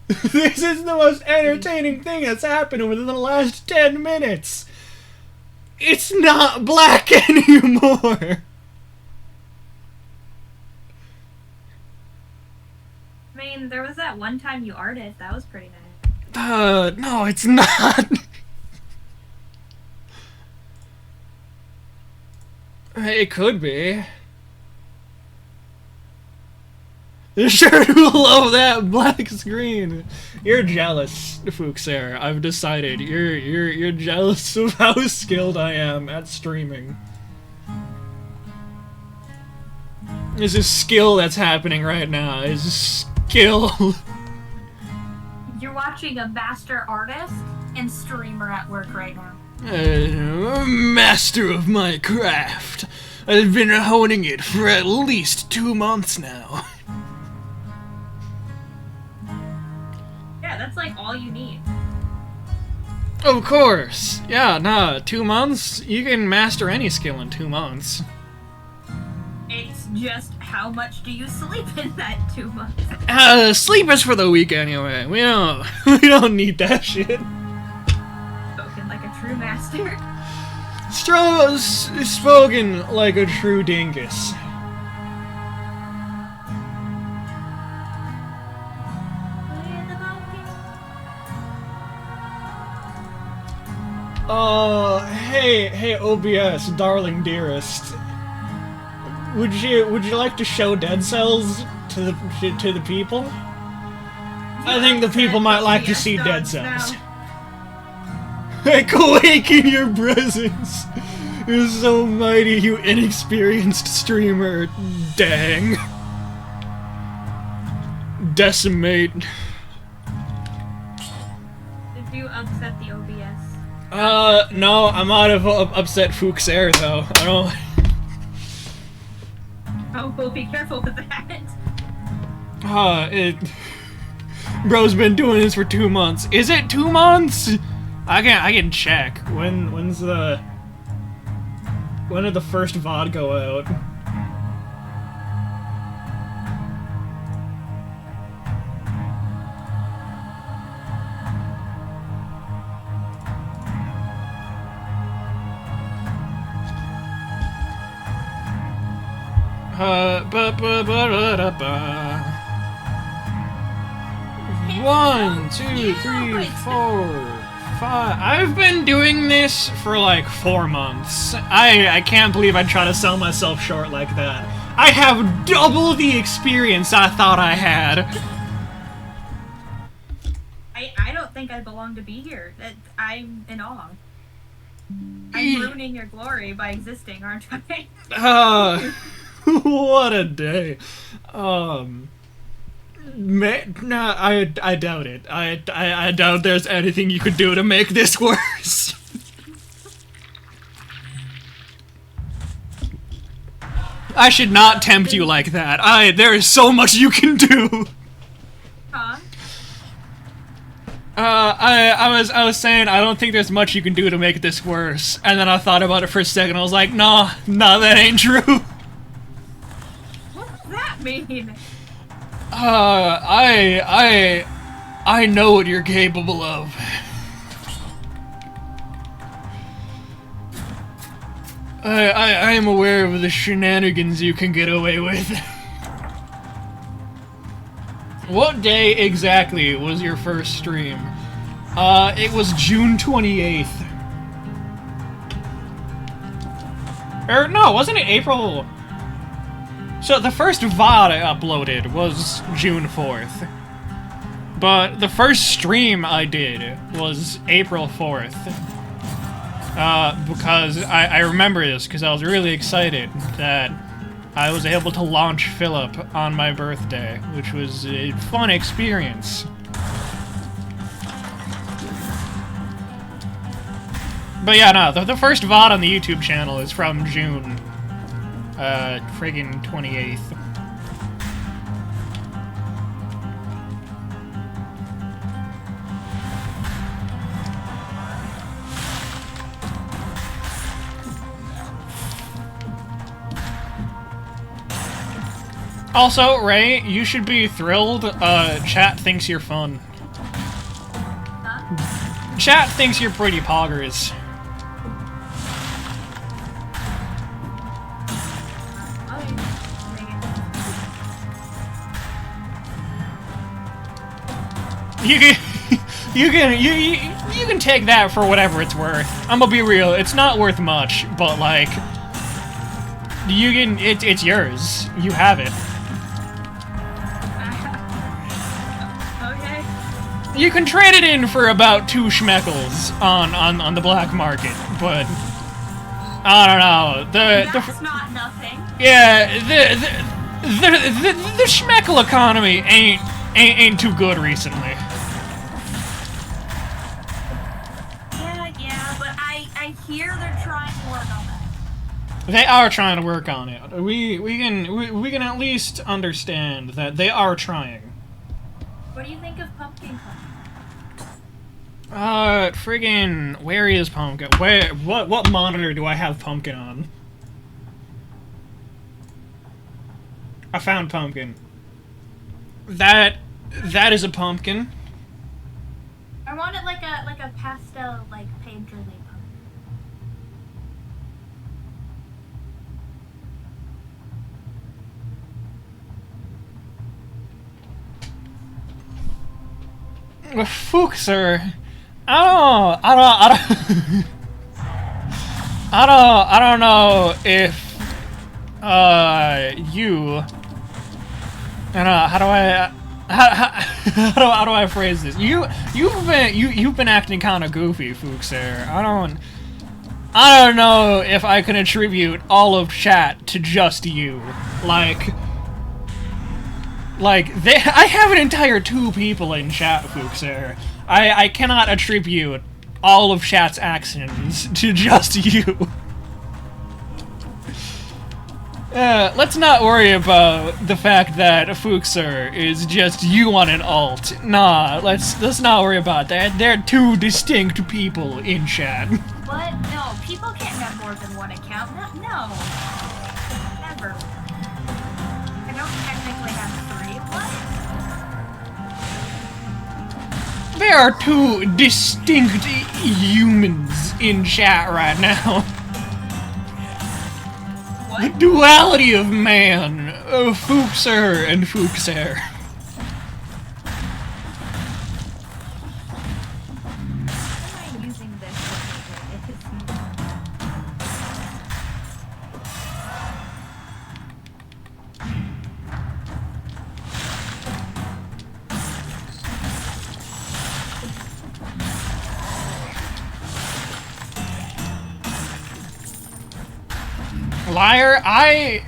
This is the most entertaining thing that's happened within the last 10 minutes. It's not black anymore. I mean, there was that one time you arted. That was pretty nice. No, it's not. It could be. You sure do love that black screen. You're jealous, Fuchser. I've decided. You're jealous of how skilled I am at streaming. This is skill that's happening right now. This is skill. You're watching a master artist and streamer at work right now. Master of my craft. I've been honing it for at least 2 months now. Yeah, that's like all you need. Of course. Yeah, nah, 2 months? You can master any skill in 2 months. It's just how much do you sleep in that 2 months? Sleep is for the weak anyway. We don't need that shit. Spoken like a true master. Spoken like a true dingus. Hey, OBS, darling dearest. Would you like to show Deadcells to the people? I think the people might like to see Deadcells. I quake in your presence. You're so mighty, you inexperienced streamer. Dang. Decimate. Did you upset the OBS? No, I'm out of upset Fuchs air though. I don't. so we'll be careful with that. Bro's been doing this for 2 months. Is it 2 months? I can check. When did the first VOD go out? One, two, three, 4, 5. I've been doing this for like 4 months. I can't believe I'd try to sell myself short like that. I have double the experience I thought I had. I don't think I belong to be here. I'm in awe. I'm ruining your glory by existing, aren't I? What a day. Nah, I doubt it. I doubt there's anything you could do to make this worse. I should not tempt you like that. There is so much you can do. Huh? I was saying I don't think there's much you can do to make this worse, and then I thought about it for a second. I was like, nah, that ain't true. What does that mean? I know what you're capable of. I am aware of the shenanigans you can get away with. What day exactly was your first stream? It was June 28th. Or no, wasn't it April? So the first VOD I uploaded was June 4th. But the first stream I did was April 4th. Because I remember this because I was really excited that I was able to launch Philip on my birthday, which was a fun experience. But yeah, no, the first VOD on the YouTube channel is from June, friggin' 28th. Also, Ray, you should be thrilled. Chat thinks you're fun. Huh? Chat thinks you're pretty poggers. You can take that for whatever it's worth. I'm gonna be real, it's not worth much, but like, it's yours. You have it. Okay. You can trade it in for about 2 schmeckles on the black market, but I don't know. That's not nothing. Yeah, the schmeckle economy ain't too good recently. Yeah, but I hear they're trying to work on that. They are trying to work on it. We can at least understand that they are trying. What do you think of Pumpkin Club? Friggin', where is Pumpkin? What monitor do I have Pumpkin on? I found Pumpkin. That is a pumpkin. I want it like a pastel, like painterly pumpkin. Fuchser, I don't know if you. How do I phrase this? You've been acting kind of goofy, Fuchser. I don't know if I can attribute all of chat to just you. Like I have an entire 2 people in chat, Fuchser. I cannot attribute all of chat's actions to just you. Let's not worry about the fact that Fuxer is just you on an alt. Nah, let's not worry about that. They're two distinct people in chat. What? No, people can't have more than one account. No. Never. I don't technically have 3. What? There are two distinct humans in chat right now. The duality of man, Fuxer and Fuxer. Why am I using this? 'Liar, I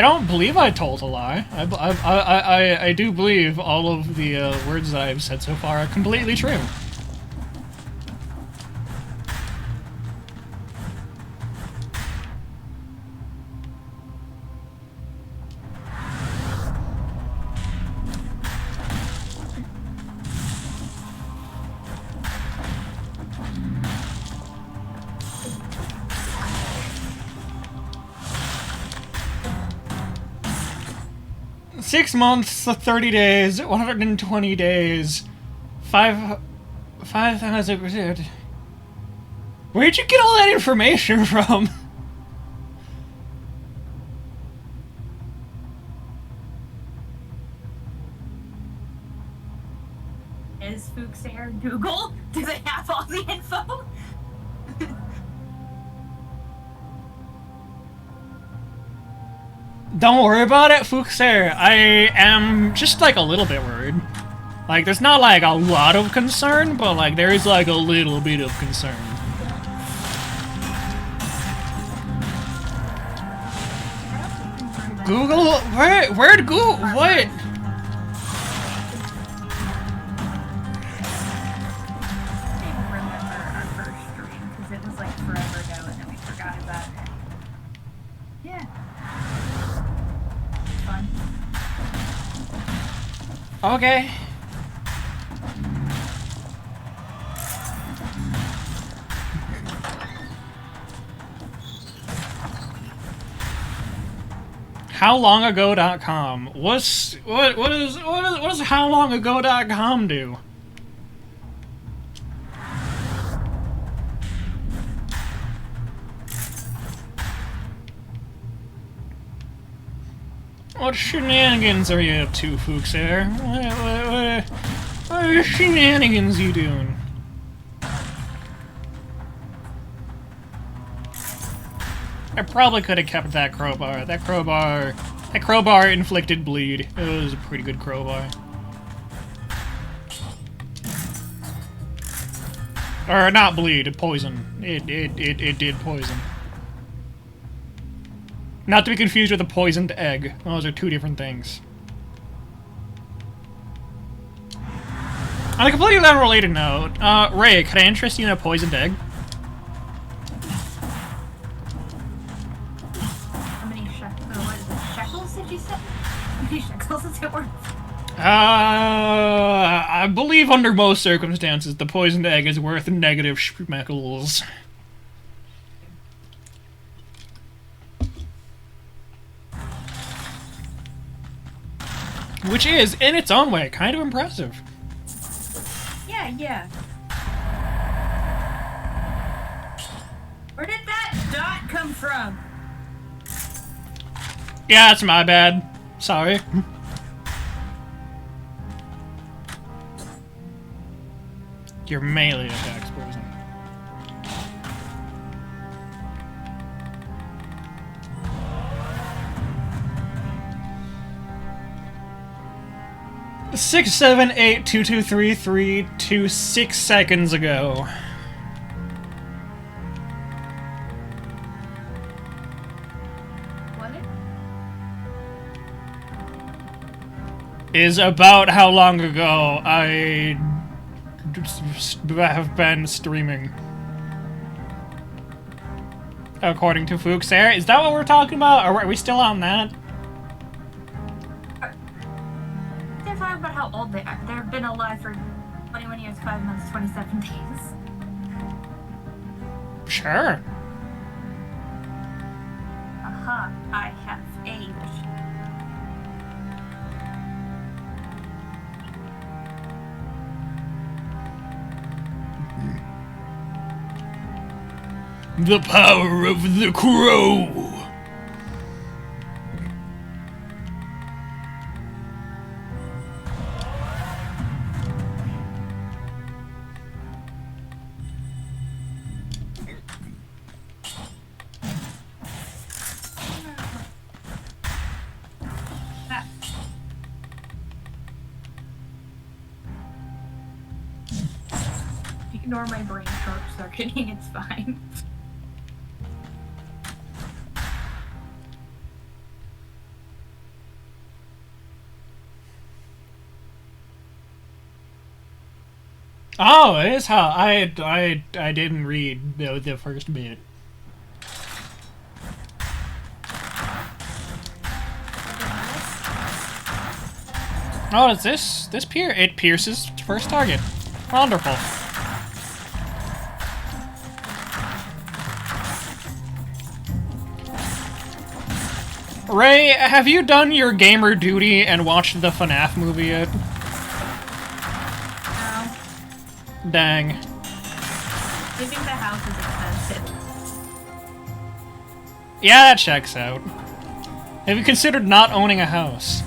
don't believe I told a lie. I do believe all of the words that I've said so far are completely true. Six months, 30 days, 120 days, 5,000%. Where'd you get all that information from? Is Fuxer Google? Do they have all the info? Don't worry about it, Fuxer. I am just like a little bit worried. Like, there's not like a lot of concern, but like there is like a little bit of concern. Google? Where'd Google? What? I don't remember our first stream because it was like forever ago and then we forgot about it. Yeah. Fun. Okay. HowLongAgo.com. What does HowLongAgo.com do? What shenanigans are you up to, Fuxer? What shenanigans you doing? I probably could have kept that crowbar. That crowbar inflicted bleed. It was a pretty good crowbar. Or not bleed, poison. It did poison. Not to be confused with a poisoned egg. Those are two different things. On a completely unrelated note, Ray, could I interest you in a poisoned egg? How many shekels did you say? How many shekels is it worth? I believe under most circumstances, the poisoned egg is worth negative schmeckles. Which is, in its own way, kind of impressive. Yeah. Where did that dot come from? Yeah, that's my bad. Sorry. Your melee attack's poison. Six, 7, 8, 2, 2, 3, 3, 2, 6 seconds ago. What? Is about how long ago I have been streaming. According to Fuchs there. Is that what we're talking about? Or are we still on that? They're talking about how old they are. They've been alive for 21 years, 5 months, 27 days. Sure. Aha, I have aged. The power of the crow! Ignore my brain short circuiting, it's fine. Oh, it is how I didn't read the first bit. Oh, is this it pierces first target. Wonderful. Ray, have you done your gamer duty and watched the FNAF movie yet? No. Dang. Leaving the house is expensive. Yeah, that checks out. Have you considered not owning a house?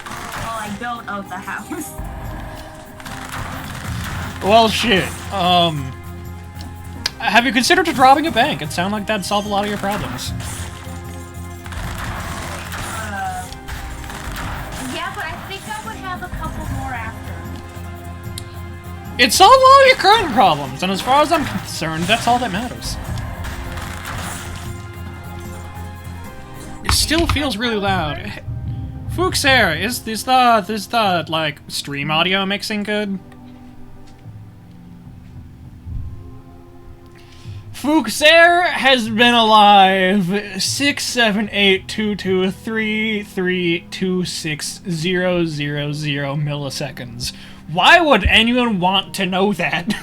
Well, I don't own the house. Well, shit. Have you considered robbing a bank? It sounds like that'd solve a lot of your problems. Yeah, but I think I would have a couple more after. It solved all of your current problems, and as far as I'm concerned, that's all that matters. It still feels really loud. Fuxair, is the like stream audio mixing good? Fuxair has been alive 67822332600 milliseconds. Why would anyone want to know that?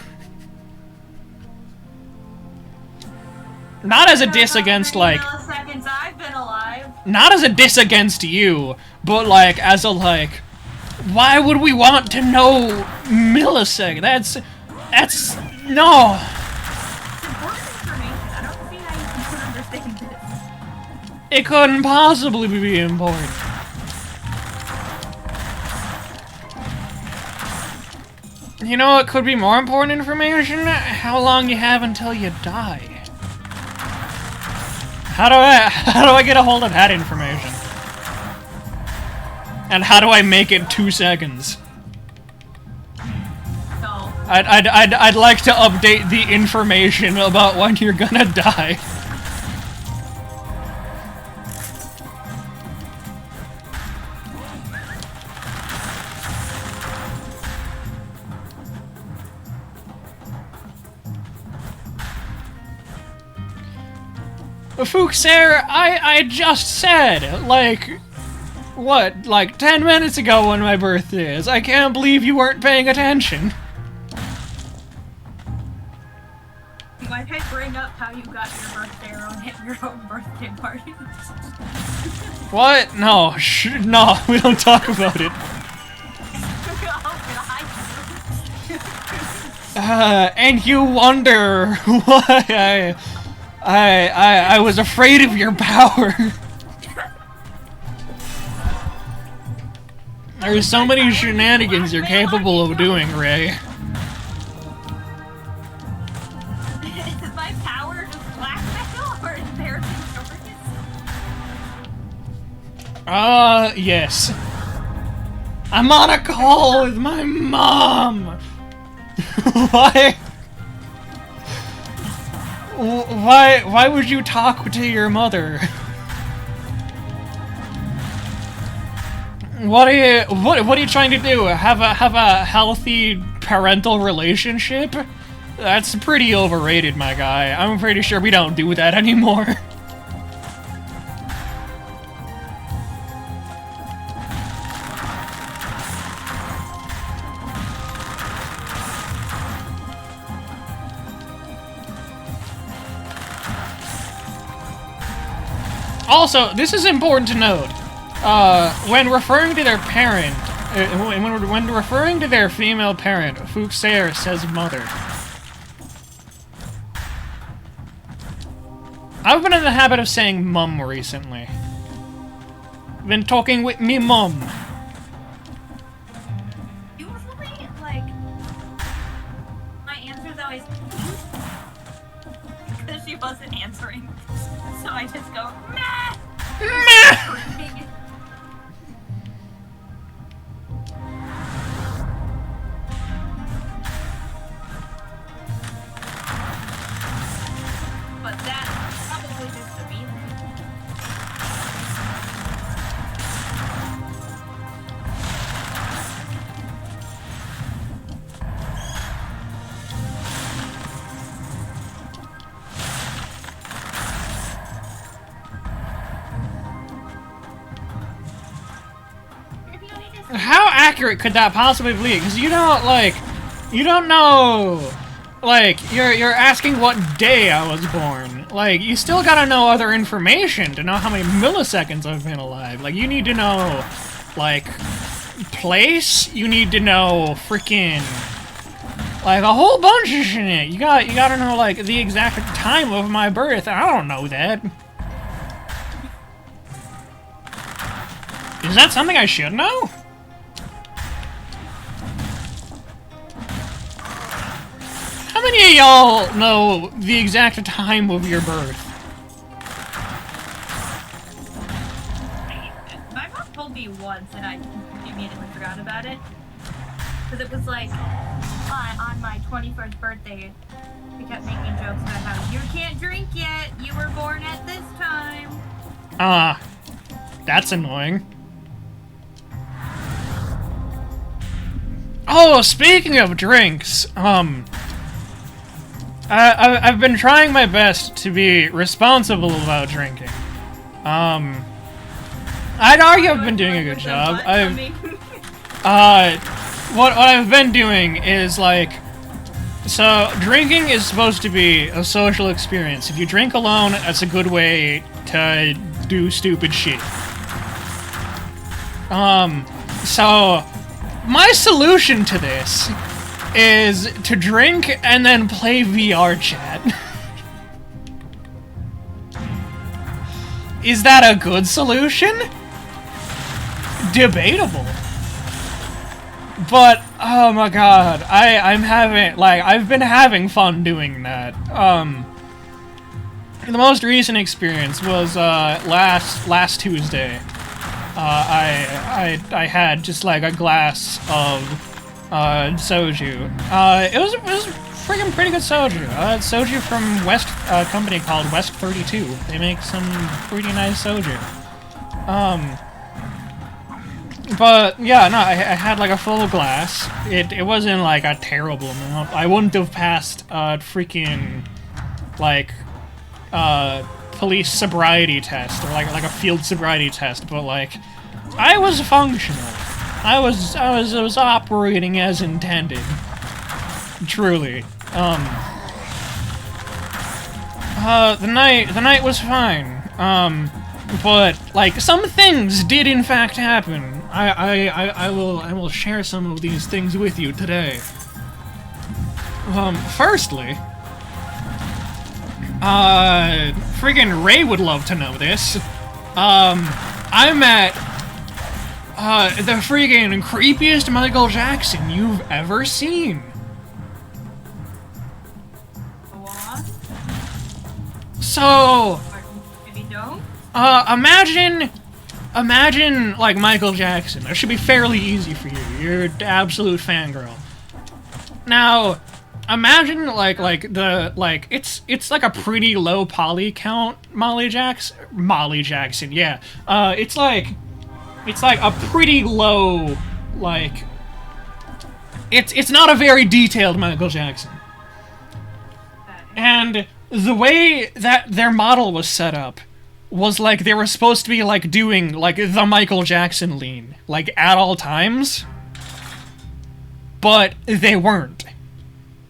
Not as a diss against, like... Milliseconds I've been alive. Not as a diss against you, but, like, as a, like... Why would we want to know millisecond? That's... No! It's important information. I don't see how you can understand this. It couldn't possibly be important. You know what could be more important information? How long you have until you die. How do I get a hold of that information? And how do I make it 2 seconds? No. I'd like to update the information about when you're gonna die. Fuxair, I just said, like, what, like 10 minutes ago when my birthday is. I can't believe you weren't paying attention. Why did I bring up how you got your birthday on your own birthday party? What? No, no, we don't talk about it. And you wonder why I was afraid of your power. There's so many shenanigans you're capable of doing, Ray. Is my power just blackmail or is there stories? Yes. I'm on a call with my mom. Why would you talk to your mother? What are you trying to do? Have a healthy parental relationship? That's pretty overrated, my guy. I'm pretty sure we don't do that anymore. Also, this is important to note. When referring to their parent, when referring to their female parent, Fuxer says mother. I've been in the habit of saying mum recently. Been talking with me mum. Usually, like, my answer's always because she wasn't answering. So I just go, meh! Meh! But that's probably just a me. How accurate could that possibly be? Because you don't, like, you don't know, like, you're asking what day I was born. Like, you still gotta know other information to know how many milliseconds I've been alive. Like, you need to know, like, place, you need to know freaking, like, a whole bunch of shit. You gotta know, like, the exact time of my birth. I don't know that. Is that something I should know? How many of y'all know the exact time of your birth? My mom told me once and I immediately forgot about it. Because it was like, on my 21st birthday, we kept making jokes about how, you can't drink yet, you were born at this time. That's annoying. Oh, speaking of drinks, I've been trying my best to be responsible about drinking. I'd argue I've been doing a good job. What I've been doing is, like, so drinking is supposed to be a social experience. If you drink alone, that's a good way to do stupid shit. So my solution to this is to drink and then play VR chat. Is that a good solution? Debatable. But, oh my god, I've been having fun doing that. The most recent experience was, last Tuesday. I had just, like, a glass of soju. It was freaking pretty good soju. It's soju from a company called West 32. They make some pretty nice soju. But yeah, no, I had like a full glass. It wasn't like a terrible amount. I wouldn't have passed freaking like police sobriety test or like a field sobriety test, but like I was functional. I was operating as intended. Truly. The night was fine. But like some things did in fact happen. I will share some of these things with you today. Firstly, friggin' Ray would love to know this. I'm at the friggin' creepiest Michael Jackson you've ever seen. What? So, Maybe don't? imagine like Michael Jackson. That should be fairly easy for you. You're an absolute fangirl. Now, imagine it's like a pretty low poly count Molly Jackson, yeah. It's like a pretty low, like, it's not a very detailed Michael Jackson. And the way that their model was set up was like they were supposed to be like doing like the Michael Jackson lean, like at all times. But they weren't.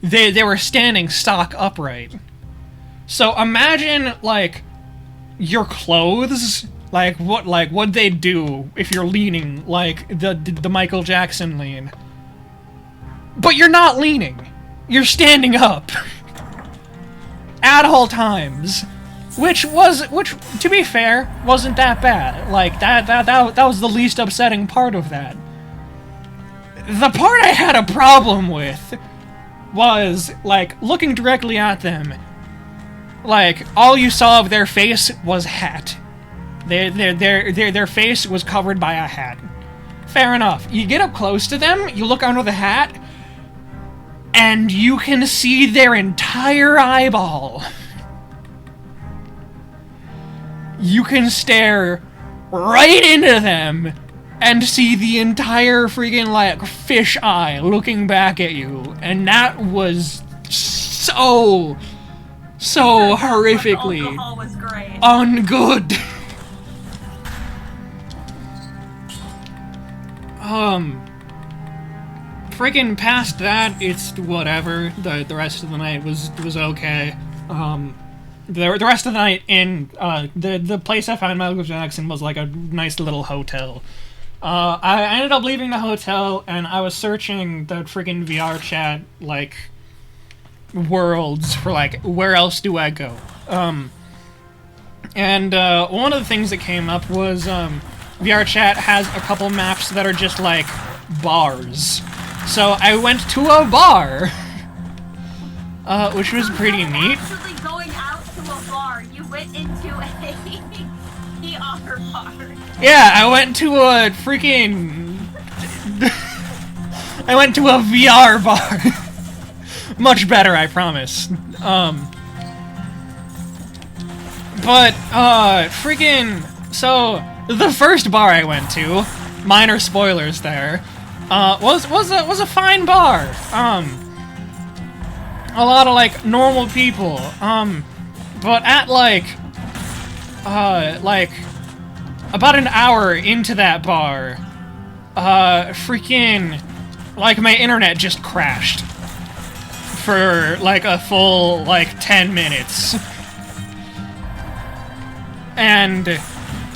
They were standing stock upright. So imagine like your clothes, like what they do if you're leaning like the Michael Jackson lean. But you're not leaning. You're standing up. At all times. Which, to be fair, wasn't that bad. Like, that was the least upsetting part of that. The part I had a problem with was, like, looking directly at them. Like, all you saw of their face was hat. Their face was covered by a hat. Fair enough. You get up close to them, you look under the hat, and you can see their entire eyeball. You can stare right into them and see the entire freaking, like, fish eye looking back at you. And that was so horrifically alcohol was great. ungood. Freaking past that, it's whatever. The rest of the night was okay. The rest of the night in the place I found Michael Jackson was like a nice little hotel. I ended up leaving the hotel and I was searching the freaking VR chat like worlds for like where else do I go. And one of the things that came up was VR chat has a couple maps that are just like bars. So I went to a bar, which was pretty neat. Actually going out to a bar, you went into a PR bar. Yeah, I went to a freaking... I went to a VR bar. Much better, I promise. But, freaking... So, the first bar I went to, minor spoilers there, was a fine bar. A lot of, like, normal people. But at, like, about an hour into that bar, freaking, like, my internet just crashed. For, like, a full, like, 10 minutes. And,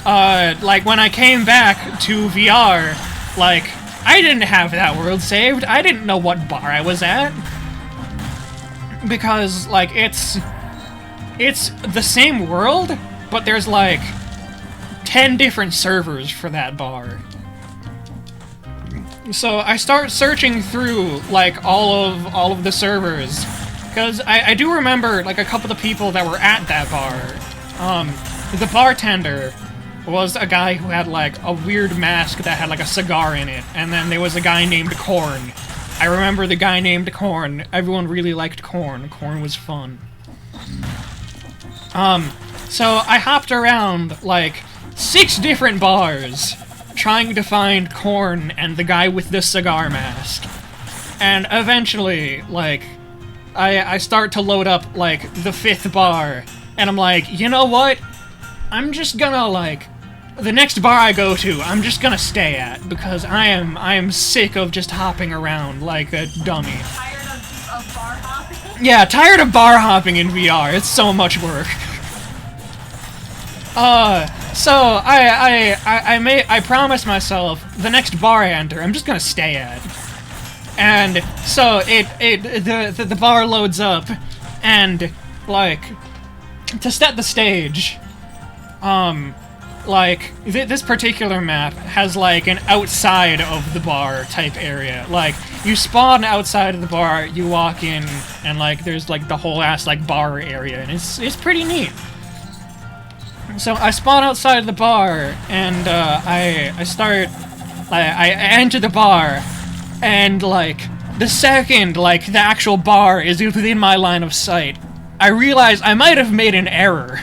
like, when I came back to VR, like, I didn't have that world saved. I didn't know what bar I was at. Because, like, it's the same world, but there's, like, 10 different servers for that bar. So I start searching through, like, all of the servers. Because I do remember, like, a couple of people that were at that bar. The bartender was a guy who had, like, a weird mask that had, like, a cigar in it. And then there was a guy named Corn. I remember the guy named Corn. Everyone really liked Corn. Corn was fun. So I hopped around, like, 6 different bars, trying to find Corn and the guy with the cigar mask. And eventually, like, I start to load up, like, the 5th bar, and I'm like, you know what? I'm just gonna, like, the next bar I go to, I'm just gonna stay at, because I am sick of just hopping around like a dummy. Tired of bar hopping? Yeah, tired of bar hopping in VR. It's so much work. So I promised myself the next bar I enter, I'm just gonna stay at. And so the bar loads up, and like to set the stage, like this particular map has like an outside of the bar type area. Like you spawn outside of the bar, you walk in, and like there's like the whole ass like bar area, and it's pretty neat. So I spawn outside the bar, and I enter the bar, and like the second like the actual bar is within my line of sight, I realize I might have made an error.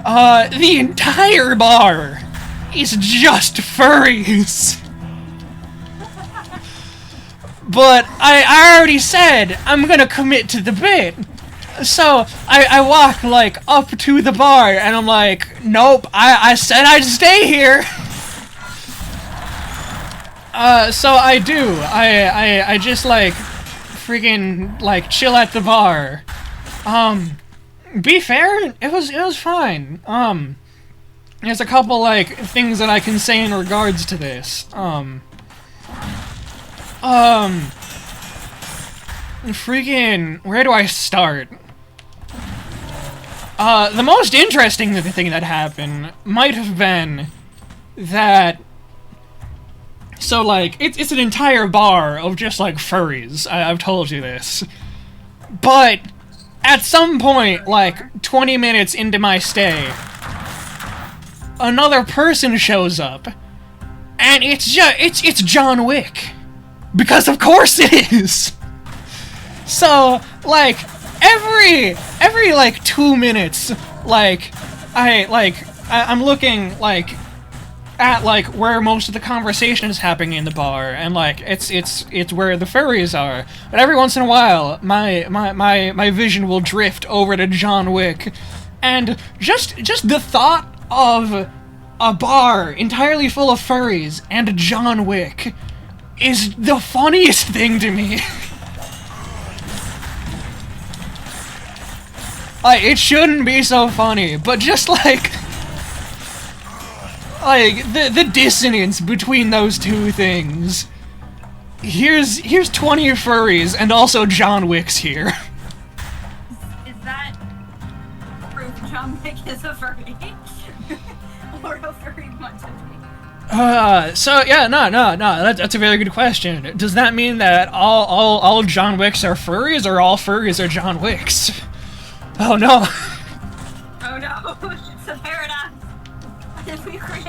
The entire bar is just furries. But I already said I'm gonna commit to the bit. So I walk like up to the bar and I'm like, nope, I said I'd stay here. So I do. I just like freaking like chill at the bar. Be fair, it was fine. There's a couple like things that I can say in regards to this. Freaking, where do I start? The most interesting thing that happened might have been that. So, like, it's an entire bar of just, like, furries. I've told you this. But, at some point, like, 20 minutes into my stay, another person shows up. And it's John Wick. Because of course it is! So, like, every like 2 minutes, like, I'm looking, like, at like where most of the conversation is happening in the bar, and like it's where the furries are. But every once in a while, my vision will drift over to John Wick, and just the thought of a bar entirely full of furries and John Wick is the funniest thing to me. Like, it shouldn't be so funny, but just like the dissonance between those two things. Here's 20 furries and also John Wick's here. Is that proof John Wick is a furry? Or a furry wants to be? So yeah, no, that's a very good question. Does that mean that all John Wicks are furries, or all furries are John Wicks? Oh no. Oh no, it's a paradox. What did we create?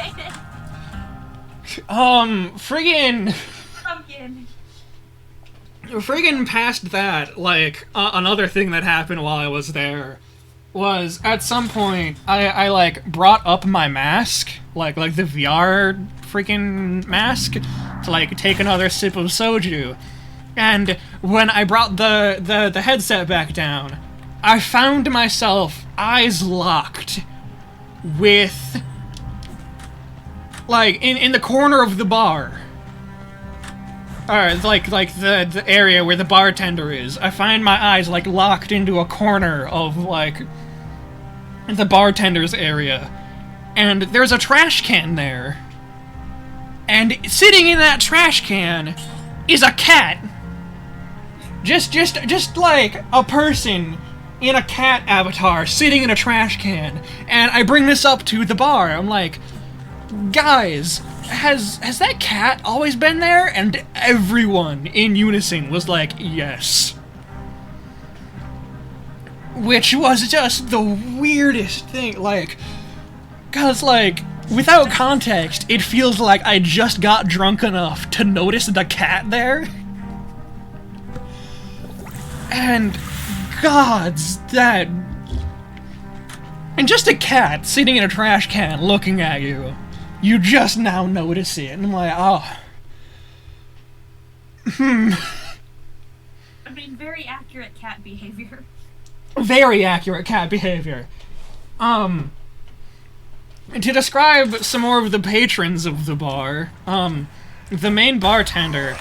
Friggin' Pumpkin. Friggin' past that, like, another thing that happened while I was there was, at some point, I like, brought up my mask, like the VR freaking mask, to, like, take another sip of soju. And when I brought the headset back down, I found myself eyes locked with, like, in the corner of the bar. Or, like the area where the bartender is. I find my eyes, like, locked into a corner of, like, the bartender's area. And there's a trash can there. And sitting in that trash can is a cat. Just like a person in a cat avatar sitting in a trash can. And I bring this up to the bar. I'm like, guys, has that cat always been there? And everyone in unison was like, yes. Which was just the weirdest thing, like, cause, like, without context, it feels like I just got drunk enough to notice the cat there. And gods, that... And just a cat sitting in a trash can looking at you. You just now notice it, and I'm like, oh. I mean, very accurate cat behavior. Very accurate cat behavior. To describe some more of the patrons of the bar, the main bartender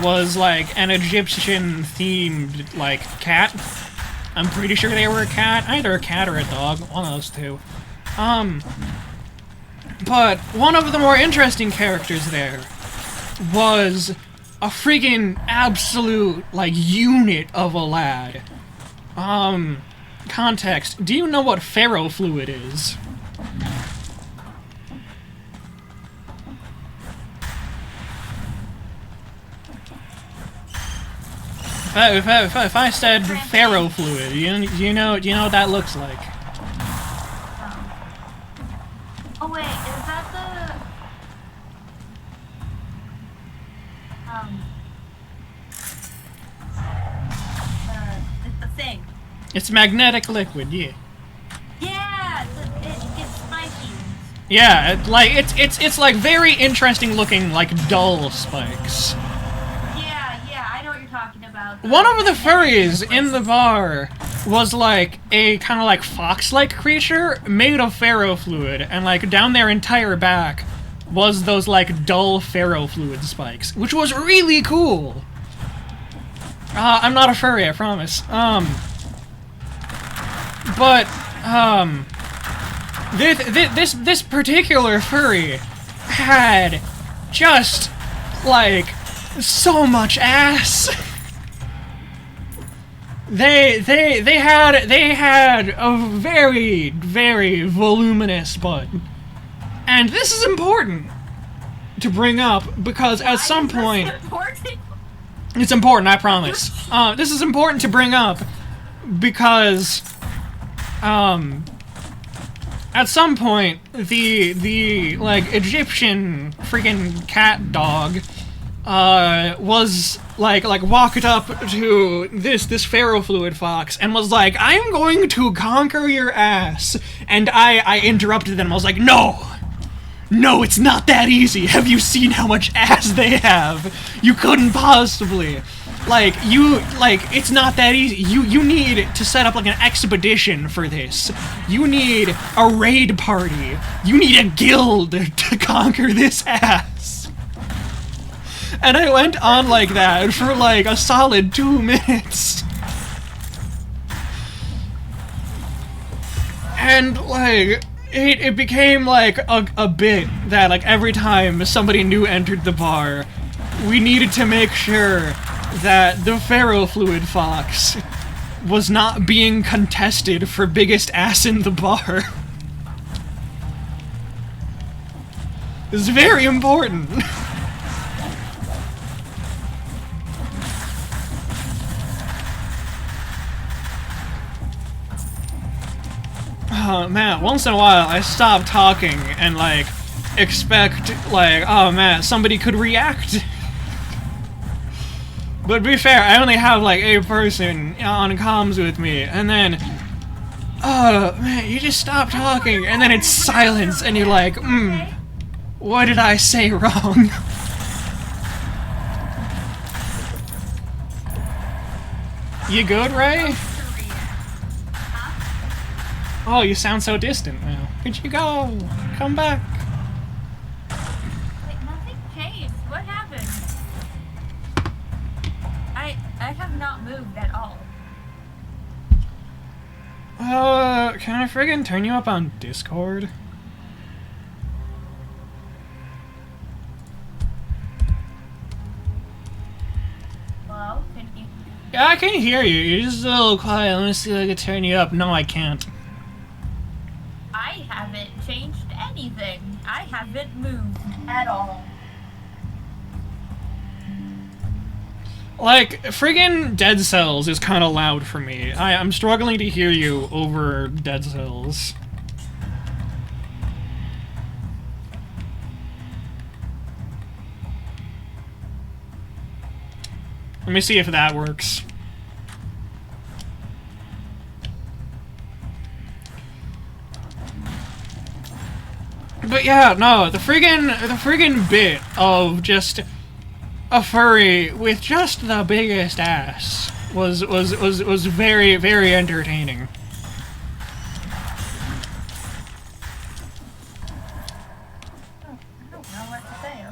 was, like, an Egyptian-themed, like, cat. I'm pretty sure they were a cat. Either a cat or a dog. One of those two. But one of the more interesting characters there was a freaking absolute, like, unit of a lad. Context. Do you know what ferrofluid is? If I said ferrofluid, do you know what that looks like? Oh wait, is that the thing? It's magnetic liquid, yeah. Yeah, it's spiky. Yeah, it's like very interesting looking, like, dull spikes. Yeah, about one of the furries in the bar was like a kind of like fox-like creature made of ferrofluid, and like down their entire back was those like dull ferrofluid spikes, which was really cool. I'm not a furry, I promise. This particular furry had just like so much ass. They had a very, very voluminous butt. And this is important to bring up because at some point it's important, I promise. This is important to bring up because at some point the like Egyptian freaking cat dog was like walked up to this ferrofluid fox and was like, I'm going to conquer your ass. And I interrupted them. I was like, no, it's not that easy. Have you seen how much ass they have? You couldn't possibly. It's not that easy. You need to set up like an expedition for this. You need a raid party. You need a guild to conquer this ass. And I went on like that for like a solid 2 minutes. And like, it became like a bit that like every time somebody new entered the bar, we needed to make sure that the ferrofluid fox was not being contested for biggest ass in the bar. It's very important. Oh man, once in a while I stop talking and like expect like, oh man, somebody could react. But to be fair, I only have like a person on comms with me, and then, oh man, you just stop talking, and then it's silence, and you're like, what did I say wrong? You good, Ray? Oh, you sound so distant now. Where'd you go? Come back. Wait, nothing changed. What happened? I have not moved at all. Can I friggin' turn you up on Discord? Hello? Can you... Yeah, I can hear you. You're just a little quiet. Let me see if I can turn you up. No, I can't. I haven't changed anything. I haven't moved at all. Like, friggin' Deadcells is kind of loud for me. I'm struggling to hear you over Deadcells. Let me see if that works. But yeah, no, the friggin' bit of just a furry with just the biggest ass was very, very entertaining. I don't know what to say,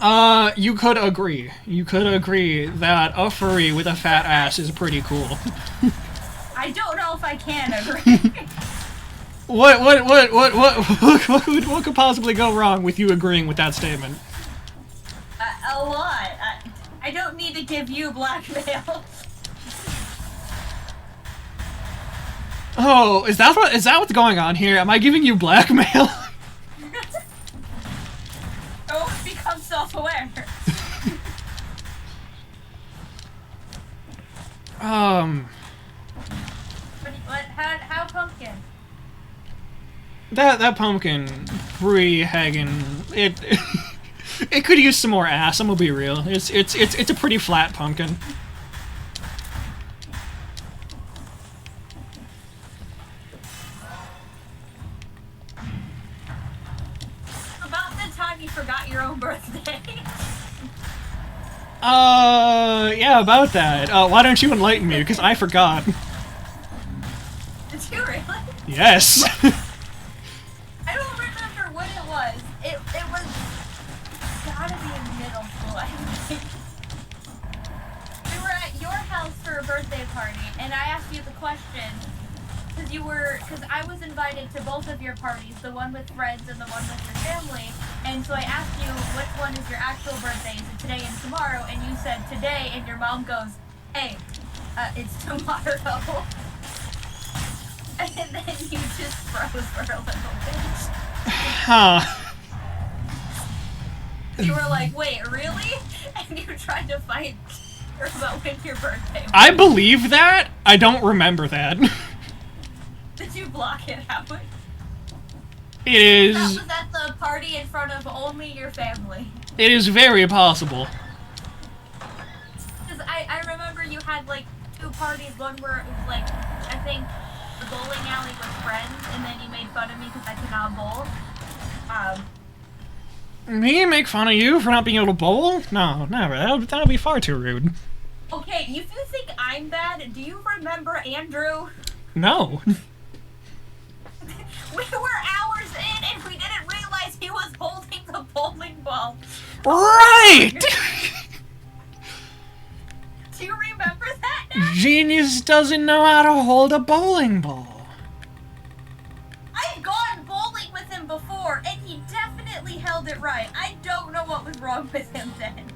okay? You could agree. You could agree that a furry with a fat ass is pretty cool. I don't know if I can agree. What could possibly go wrong with you agreeing with that statement? A lot. I don't need to give you blackmail. Oh, is that what's going on here? Am I giving you blackmail? Don't become self-aware. How pumpkin? That pumpkin, pre-Hagen, it could use some more ass. I'm gonna be real. It's a pretty flat pumpkin. About the time you forgot your own birthday. Yeah, about that. Why don't you enlighten me? Because I forgot. Did you really? Yes. I don't remember what it was. It was gotta be in middle school, I think. We were at your house for a birthday party, and I asked you the question, because I was invited to both of your parties, the one with friends and the one with your family, and so I asked you, which one is your actual birthday? Is it today and tomorrow? And you said today, and your mom goes, hey, it's tomorrow. And then you just froze for a little bit. Huh. You were like, wait, really? And you tried to fight about when your birthday was. I believe that. I don't remember that. Did you block it out? It is... That was at the party in front of only your family. It is very possible. Because I remember you had, like, 2 parties. One where it was, like, I think the bowling alley with friends, and then you made fun of me because I could not bowl. Me make fun of you for not being able to bowl? No, never. That would be far too rude. Okay, if you think I'm bad, do you remember Andrew? No. We were hours in and we didn't realize he was holding the bowling ball. Right! Do you remember that now? Genius doesn't know how to hold a bowling ball. I've gone bowling with him before and he definitely held it right. I don't know what was wrong with him then.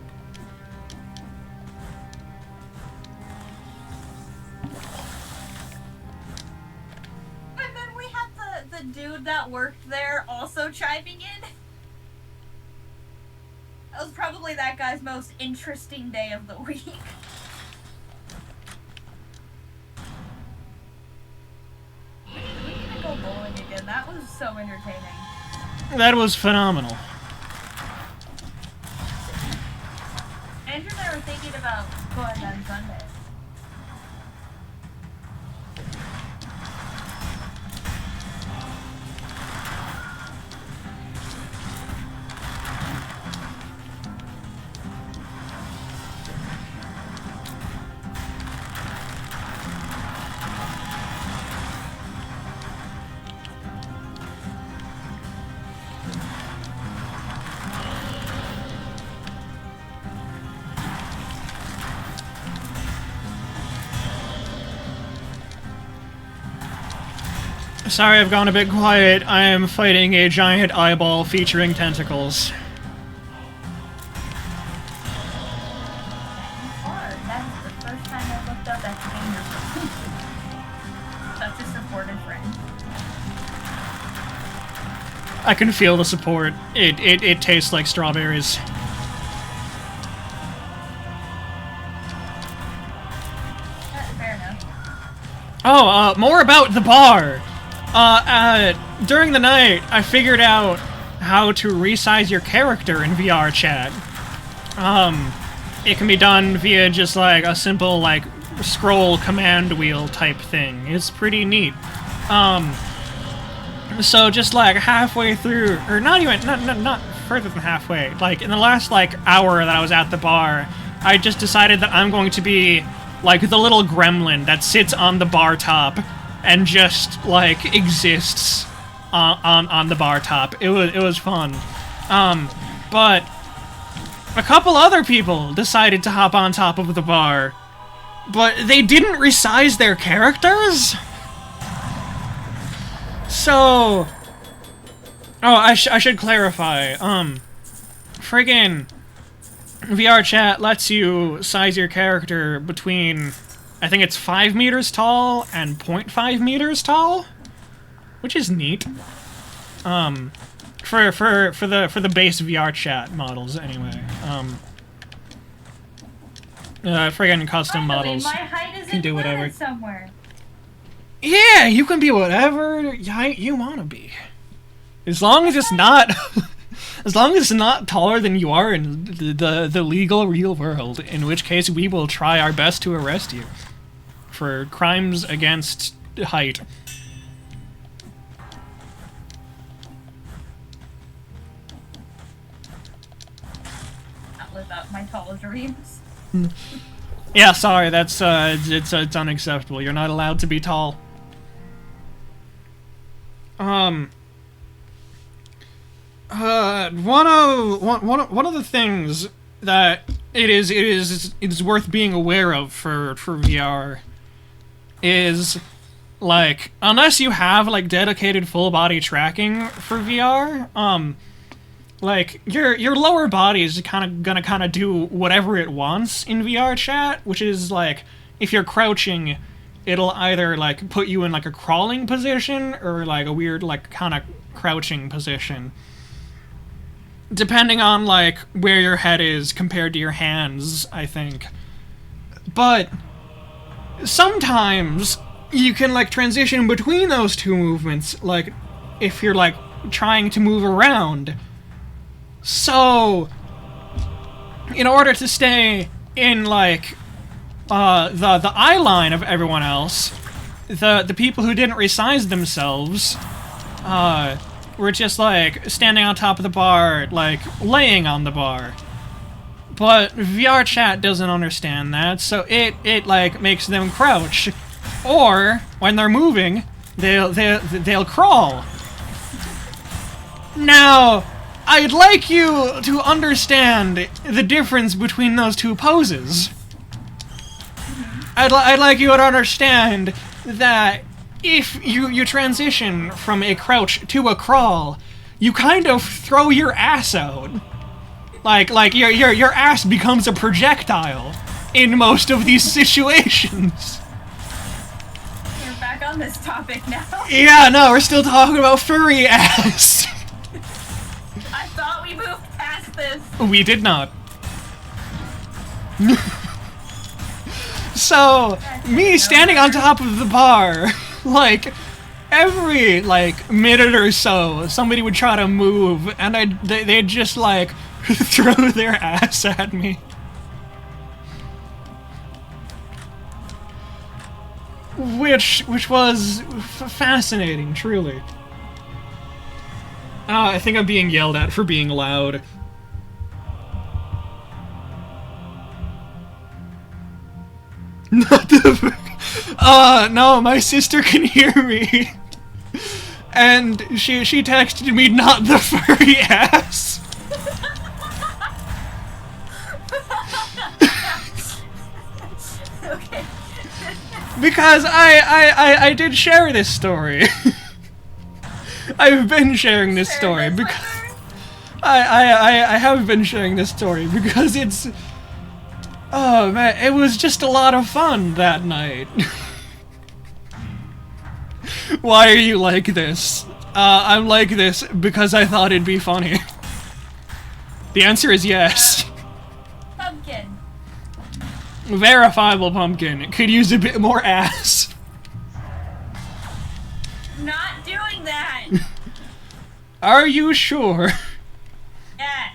And then we had the dude that worked there also chiming in. That was probably that guy's most interesting day of the week. We need to go bowling again. That was so entertaining. That was phenomenal. Andrew and I were thinking about going on Sunday. Sorry, I've gone a bit quiet. I am fighting a giant eyeball featuring tentacles. Hard. That's the first time I looked up at Andrew. Such a supportive friend. I can feel the support. It tastes like strawberries. Fair enough. Oh, more about the bar. During the night, I figured out how to resize your character in VR chat. It can be done via just like a simple like scroll command wheel type thing. It's pretty neat. So just like halfway through, or not even, not further than halfway, like in the last like hour that I was at the bar, I just decided that I'm going to be like the little gremlin that sits on the bar top and just like exists on the bar top. It was fun. But a couple other people decided to hop on top of the bar, but they didn't resize their characters. So, I should clarify. Friggin' VR chat lets you size your character between, I think it's 5 meters tall and 0.5 meters tall, which is neat. For the base VR chat models anyway. Friggin' custom models My height is can do whatever. Somewhere. Yeah, you can be whatever you want to be, as long as it's not, as long as it's not taller than you are in the legal real world. In which case, we will try our best to arrest you for crimes against height. live up my tall dreams. Yeah, sorry, that's it's unacceptable. You're not allowed to be tall. One of the things that it is worth being aware of for VR is, like, unless you have like dedicated full body tracking for VR, like your lower body is gonna do whatever it wants in VR chat, which is like, if you're crouching, it'll either like put you in like a crawling position or like a weird like kind of crouching position, depending on like where your head is compared to your hands, I think. But sometimes you can like transition between those two movements, like if you're like trying to move around. So in order to stay in like the eye line of everyone else, the people who didn't resize themselves were just like standing on top of the bar, like laying on the bar. But VR chat doesn't understand that, so it like makes them crouch, or when they're moving, they'll crawl. Now, I'd like you to understand the difference between those two poses. I'd like you to understand that if you transition from a crouch to a crawl, you kind of throw your ass out. Like your ass becomes a projectile in most of these situations. We're back on this topic now. Yeah, no, we're still talking about furry ass. I thought we moved past this. We did not. So, me standing on top of the bar, like, every, like, minute or so, somebody would try to move, and they'd just, like, throw their ass at me. Which was fascinating, truly. I think I'm being yelled at for being loud. Not the... no, my sister can hear me. And she texted me, not the furry ass. Okay. Because I did share this story. I've been sharing this story because... I have been sharing this story because it's... Oh man, it was just a lot of fun that night. Why are you like this? I'm like this because I thought it'd be funny. The answer is yes. Pumpkin. Verifiable pumpkin. It could use a bit more ass. Not doing that. Are you sure? Yes.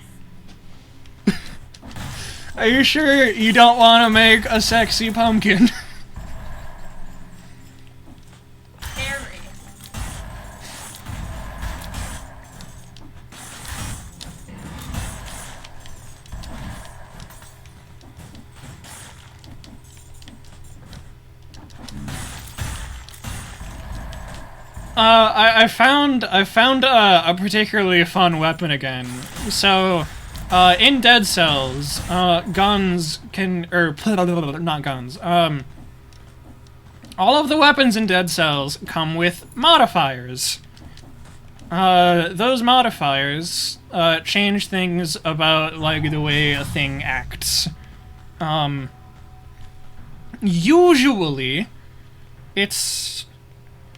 Are you sure you don't want to make a sexy pumpkin? Very. I found a particularly fun weapon again. So, in Deadcells, guns can, not guns, all of the weapons in Deadcells come with modifiers. Those modifiers, change things about, like, the way a thing acts. Usually, it's...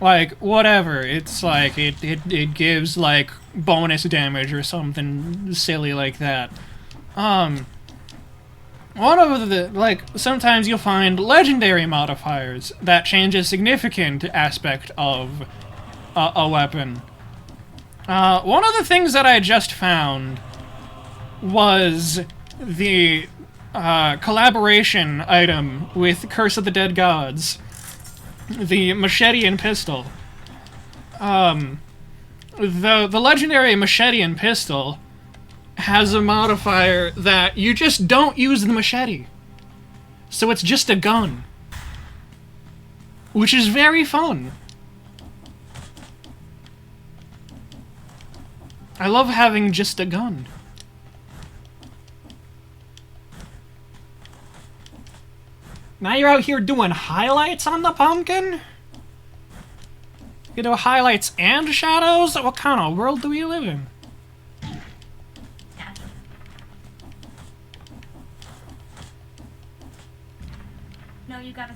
like, whatever, it's like, it gives, like, bonus damage or something silly like that. One of the, like, sometimes you'll find legendary modifiers that change a significant aspect of a weapon. One of the things that I just found was the, collaboration item with Curse of the Dead Gods. The machete and pistol. The legendary machete and pistol has a modifier that you just don't use the machete. So it's just a gun. Which is very fun. I love having just a gun. Now you're out here doing highlights on the pumpkin? You do highlights and shadows? What kind of world do we live in? Yeah. No, you gotta...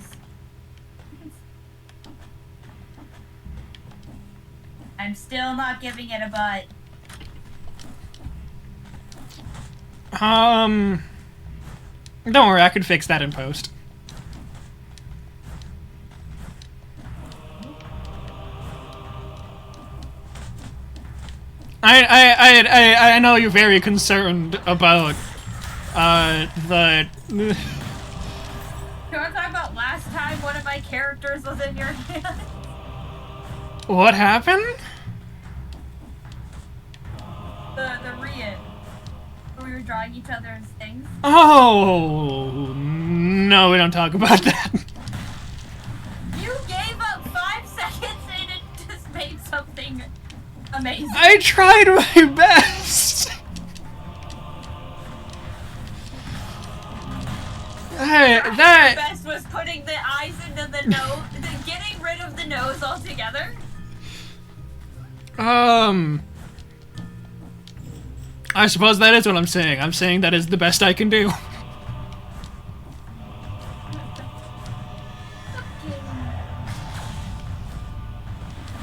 I'm still not giving it a butt. Don't worry, I can fix that in post. I know you're very concerned about, the... You want to talk about last time one of my characters was in your hand? What happened? The Rian. Where we were drawing each other's things. Oh, no, we don't talk about that. You gave up 5 seconds and it just made something amazing. I tried my best. The best was putting the eyes into the nose, getting rid of the nose altogether. I suppose that is what I'm saying. I'm saying that is the best I can do.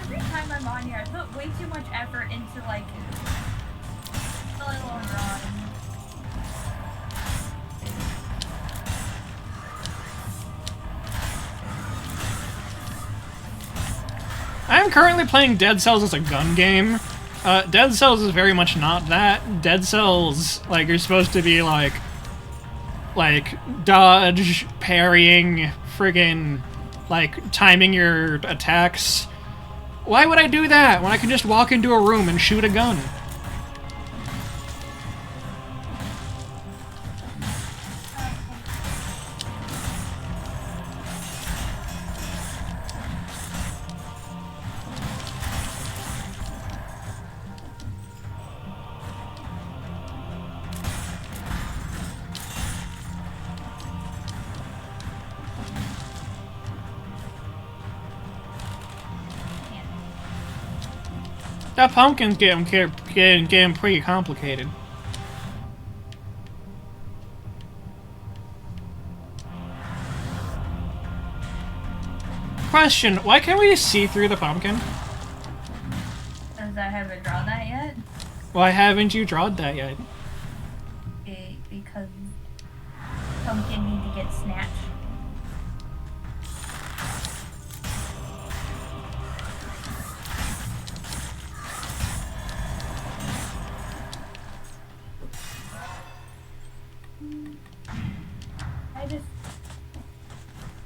Every time I'm on here, I put way too much effort into, like, a little drawing. I'm currently playing Deadcells as a gun game. Deadcells is very much not that. Deadcells, like, you're supposed to be, like, dodge, parrying, friggin', like, timing your attacks. Why would I do that when I can just walk into a room and shoot a gun? That pumpkin's getting pretty complicated. Question, why can't we see through the pumpkin? Because I haven't drawn that yet. Why haven't you drawn that yet? Because pumpkin need to get snatched.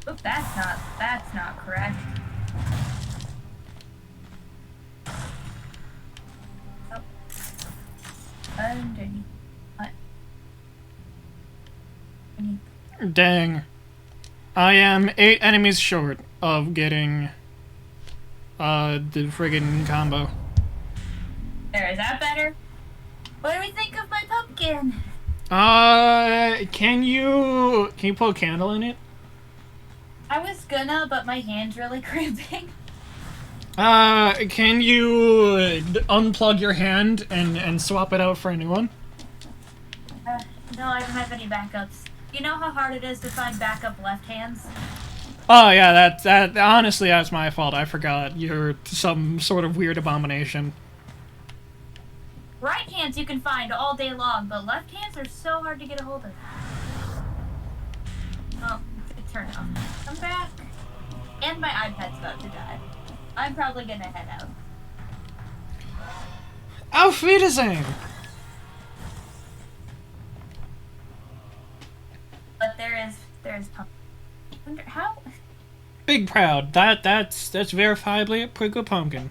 Oop, that's not correct. Oh. Underneath. What? Underneath. Dang. I am 8 enemies short of getting, the friggin' combo. There, is that better? What do we think of my pumpkin? Can you put a candle in it? I was gonna, but my hand's really cramping. Can you unplug your hand and swap it out for a new one? No, I don't have any backups. You know how hard it is to find backup left hands? Oh yeah, that honestly, that's my fault. I forgot you're some sort of weird abomination. Right hands you can find all day long, but left hands are so hard to get a hold of. Oh, it turned off. Come back. And my iPad's about to die. I'm probably gonna head out. Auf Wiedersehen! But there is pump. Wonder how. Big proud. That's verifiably a pretty good pumpkin.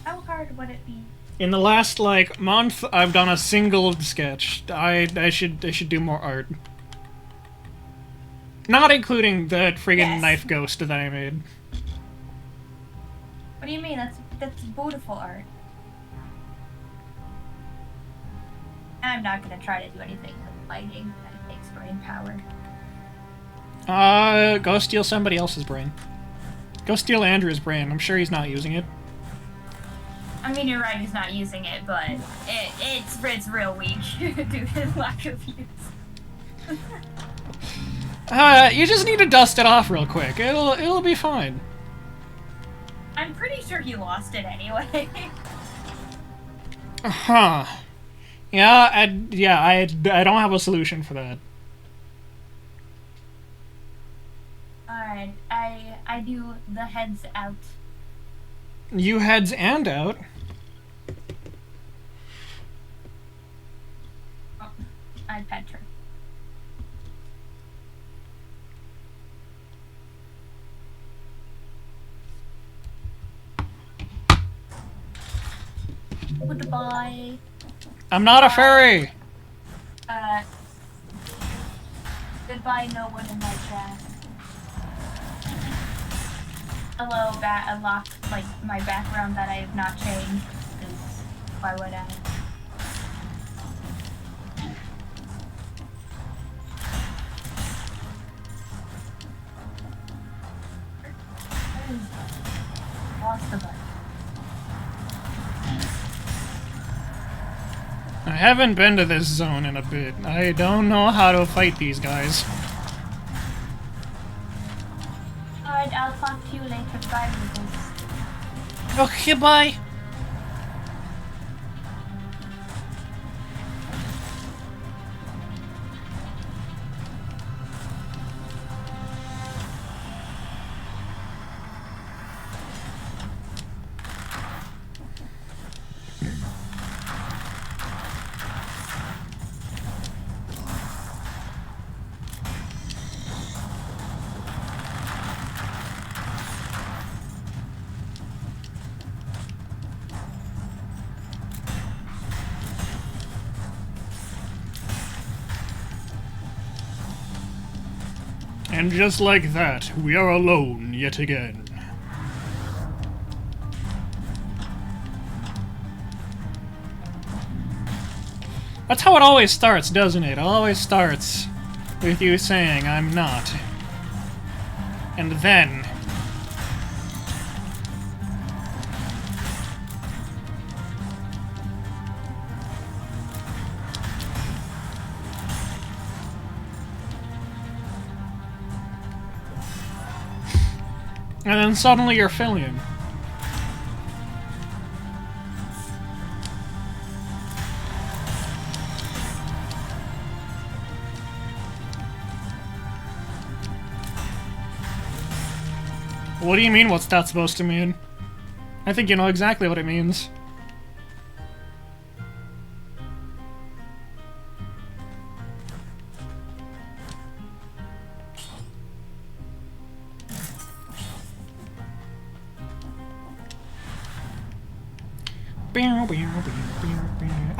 How hard hard would it be? In the last, like, month, I've done a single sketch. I should do more art. Not including the friggin' knife ghost that I made. What do you mean? That's beautiful art. I'm not gonna try to do anything with lighting. That takes brain power. Go steal somebody else's brain. Go steal Andrew's brain. I'm sure he's not using it. I mean, you're right, he's not using it, but it's real weak due to lack of use. You just need to dust it off real quick. It'll be fine. I'm pretty sure he lost it anyway. Huh. Yeah, I don't have a solution for that. Alright, I do the heads out. You heads and out? Oh, I pet her. Goodbye. I'm not a fairy! Goodbye, no one in my chat. Hello, a lock, like, my background that I have not changed, because why would I? Lost the button. I haven't been to this zone in a bit. I don't know how to fight these guys. Alright, I'll talk to you later. Bye, Lucas. Okay, bye. And just like that, we are alone yet again. That's how it always starts, doesn't it? It always starts with you saying, I'm not. And then... and then suddenly you're filling. What do you mean, what's that supposed to mean? I think you know exactly what it means.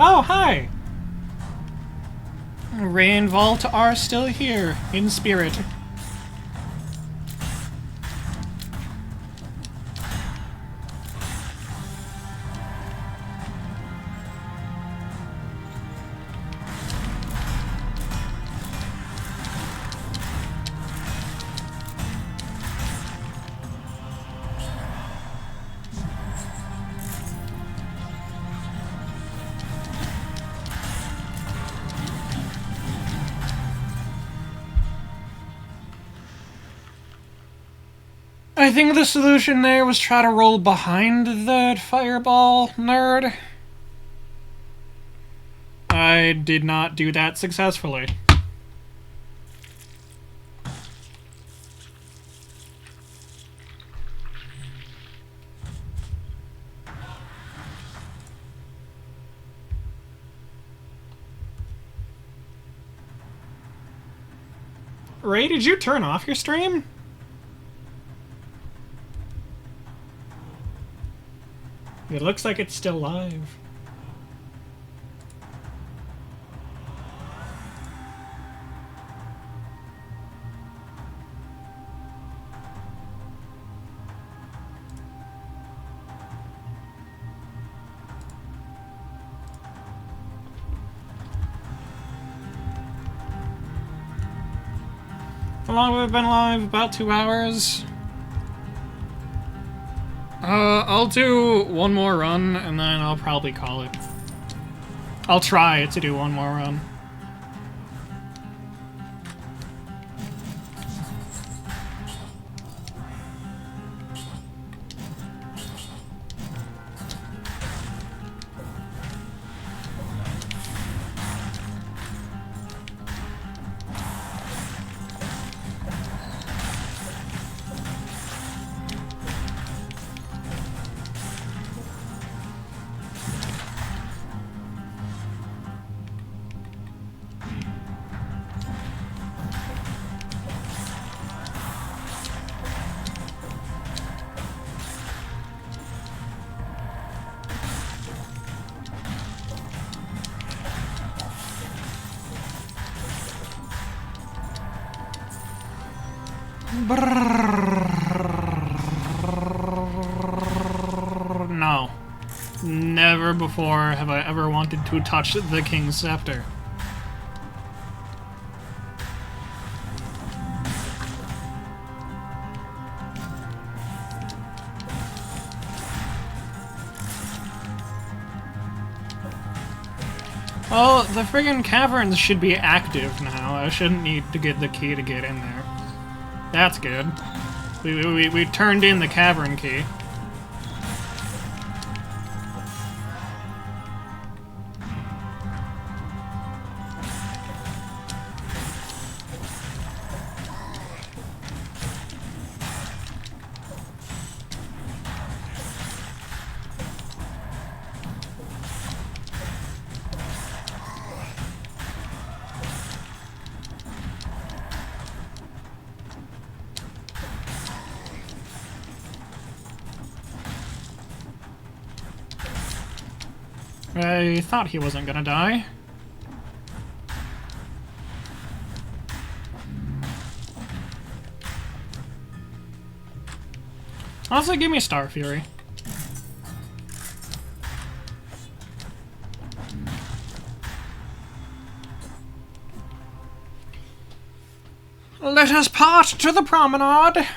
Oh, hi! Ray and Vault are still here, in spirit. I think the solution there was try to roll behind that fireball nerd. I did not do that successfully. Ray, did you turn off your stream? It looks like it's still live. How long have we been live? About 2 hours. I'll do one more run, and then I'll probably call it. I'll try to do one more run. No. Never before have I ever wanted to touch the King's Scepter. Well, the friggin' caverns should be active now. I shouldn't need to get the key to get in there. That's good. We turned in the cavern key. I thought he wasn't gonna die. Honestly, give me Star Fury. Let us part to the promenade.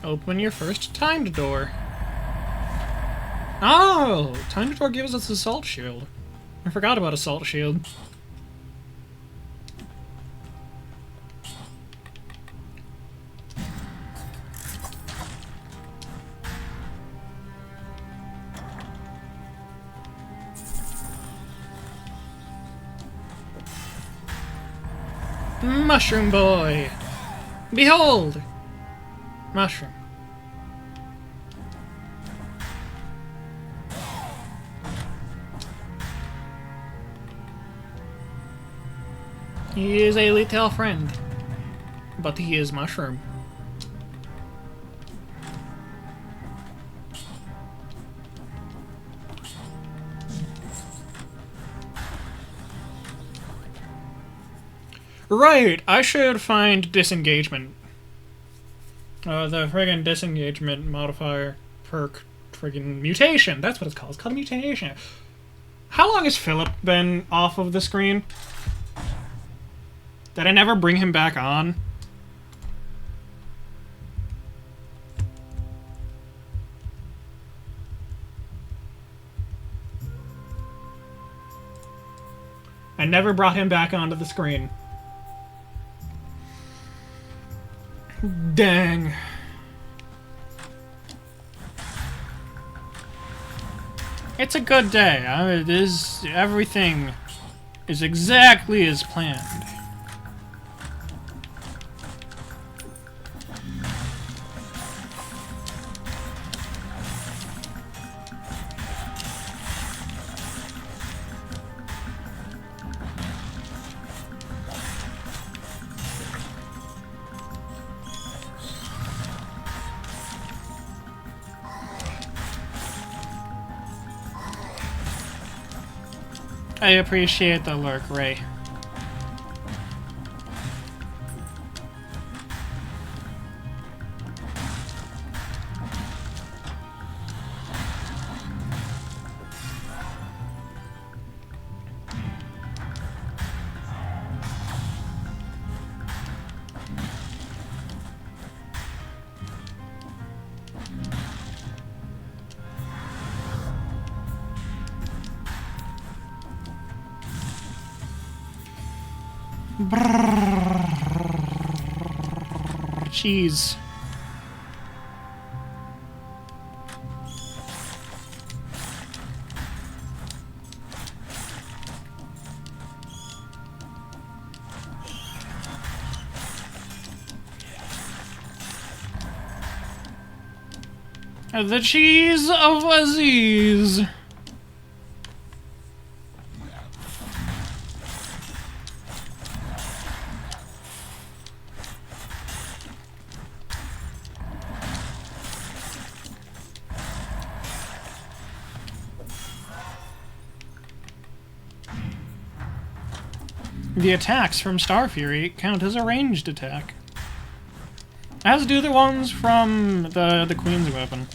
Open your first timed door. Oh! Timed door gives us Assault Shield. I forgot about Assault Shield. Mushroom Boy! Behold! Mushroom. He is a little friend, but he is Mushroom. Right, I should find disengagement. The friggin' disengagement modifier perk, friggin' mutation. That's what it's called. It's called mutation. How long has Philip been off of the screen? Did I never bring him back on? I never brought him back onto the screen. Dang. It's a good day. It is, everything is exactly as planned. I appreciate the lurk, Ray. Cheese. The cheese of Aziz. The attacks from Star Fury count as a ranged attack, as do the ones from the Queen's weapon,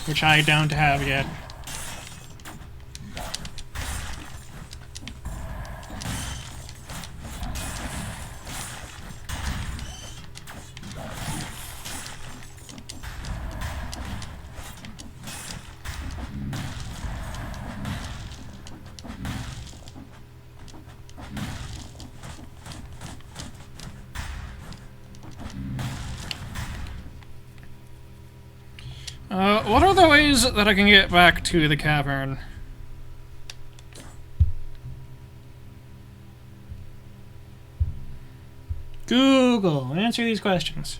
which I don't have yet. What are the ways that I can get back to the cavern? Google, answer these questions.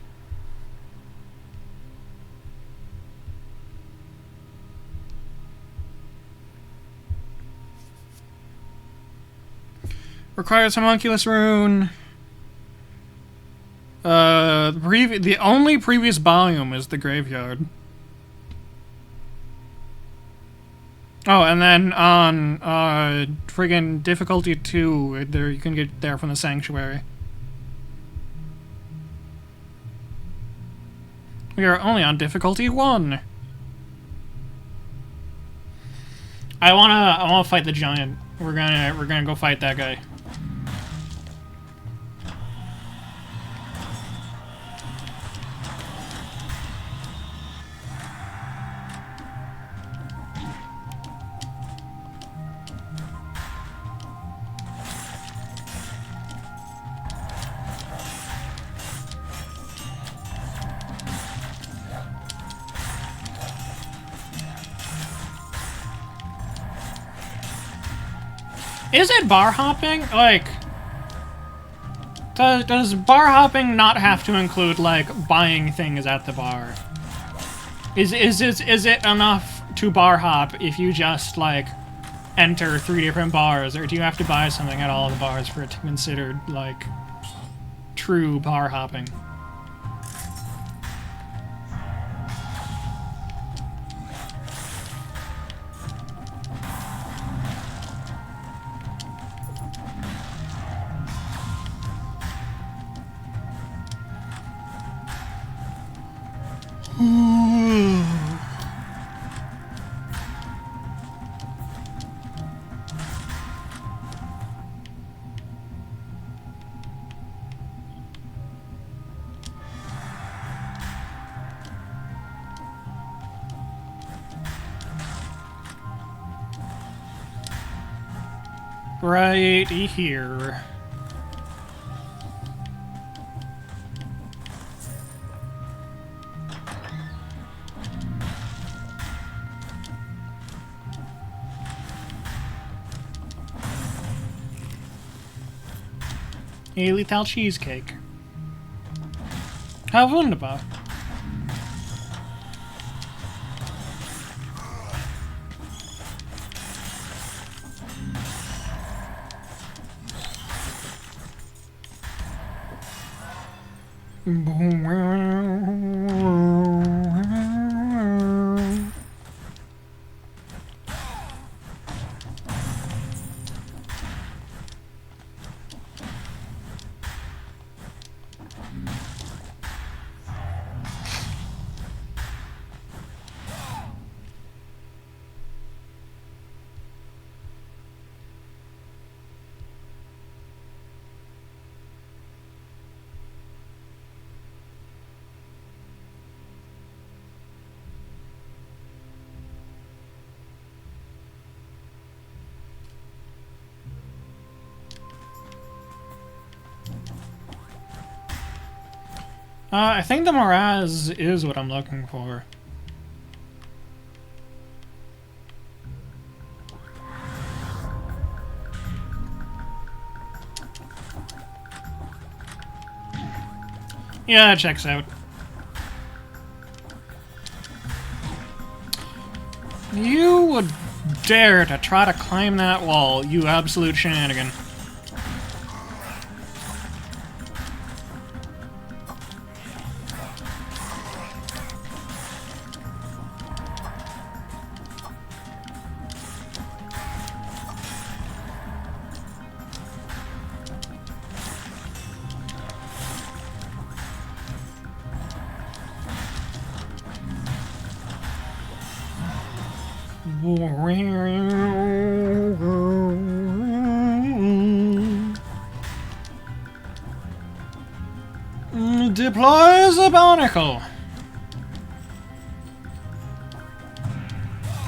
Requires homunculus rune. The only previous biome is the graveyard. Oh, and then on friggin' difficulty 2, there you can get there from the sanctuary. We are only on difficulty 1. I wanna fight the giant. We're gonna go fight that guy. Is it bar hopping? Like, does bar hopping not have to include, like, buying things at the bar? Is it enough to bar hop if you just, like, enter 3 different bars, or do you have to buy something at all the bars for it to be considered, like, true bar hopping? Right here. A lethal cheesecake. How wunderbar. I think the Moraz is what I'm looking for. Yeah, it checks out. You would dare to try to climb that wall, you absolute shenanigan. Deploy the barnacle.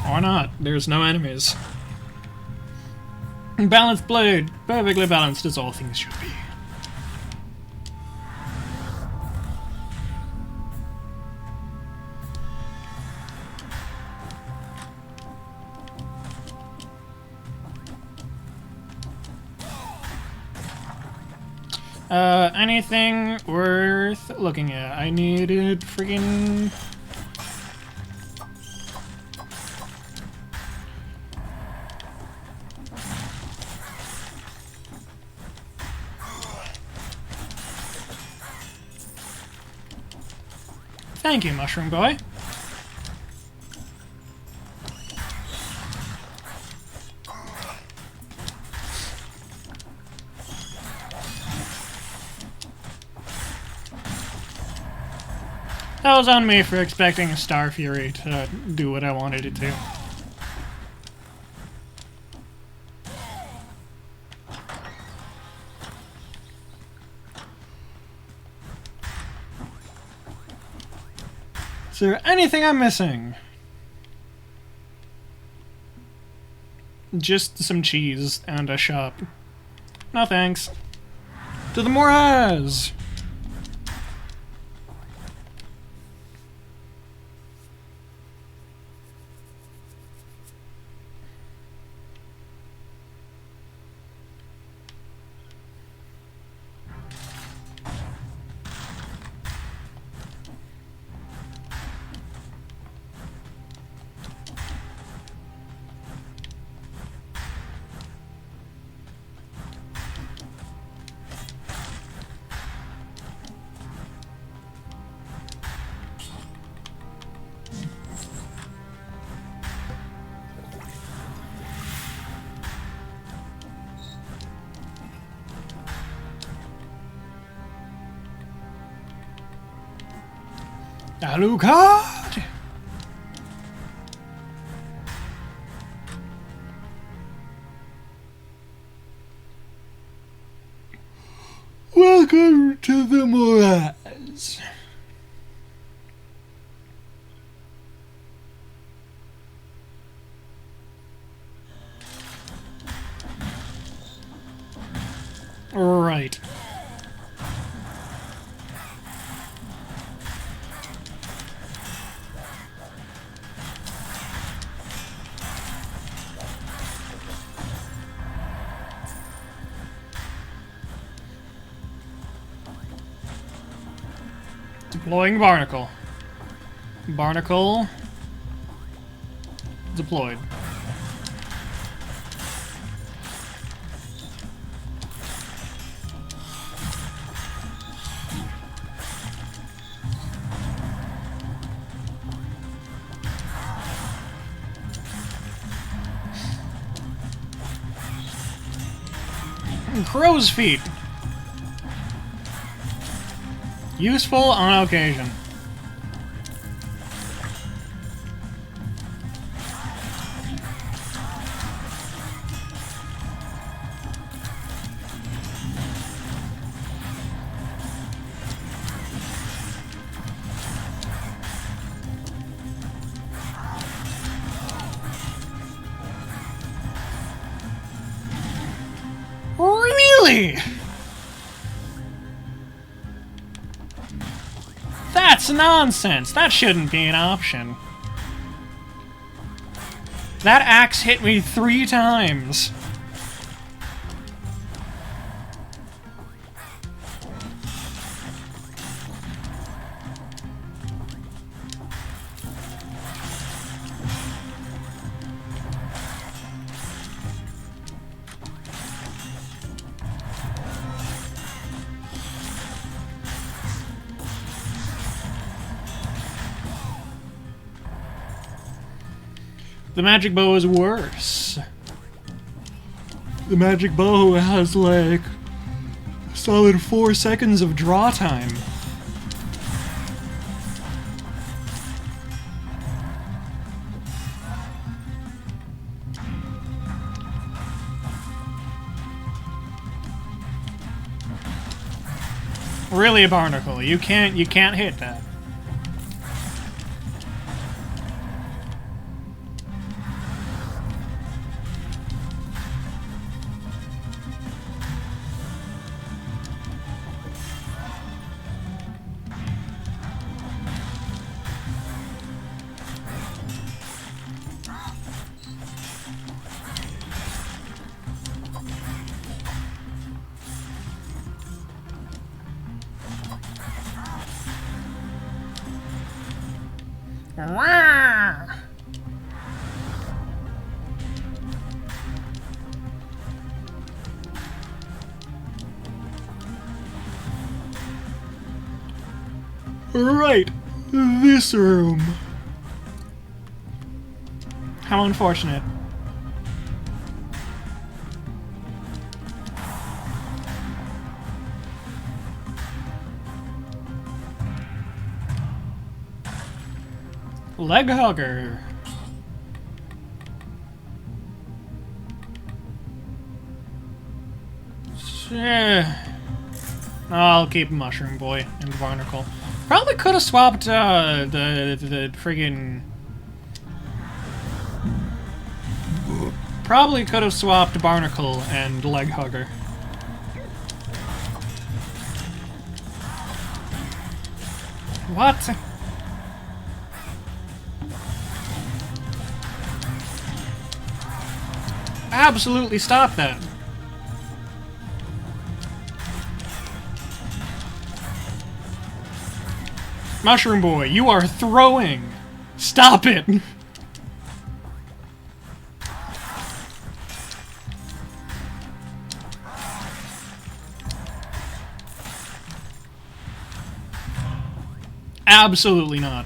Or not, there's no enemies. Balanced blade, perfectly balanced as all things should be. Anything worth looking at? I needed friggin'... Thank you, Mushroom Boy. That was on me for expecting a Star Fury to do what I wanted it to. Is there anything I'm missing? Just some cheese and a shop. No thanks. To the Moraz! Alucard! Welcome to the Moraz. Right. Deploying Barnacle. Barnacle deployed. Crow's feet. Useful on occasion. Really? That's nonsense. That shouldn't be an option. That axe hit me 3 times. The magic bow is worse. The magic bow has like a solid 4 seconds of draw time. Really, Barnacle, you can't hit that. Right, this room. How unfortunate. Leg hugger. I'll keep Mushroom Boy and Barnacle. Probably could have swapped the friggin'. Probably could have swapped Barnacle and Leg Hugger. What? Absolutely stop that. Mushroom Boy, you are throwing. Stop it. Absolutely not.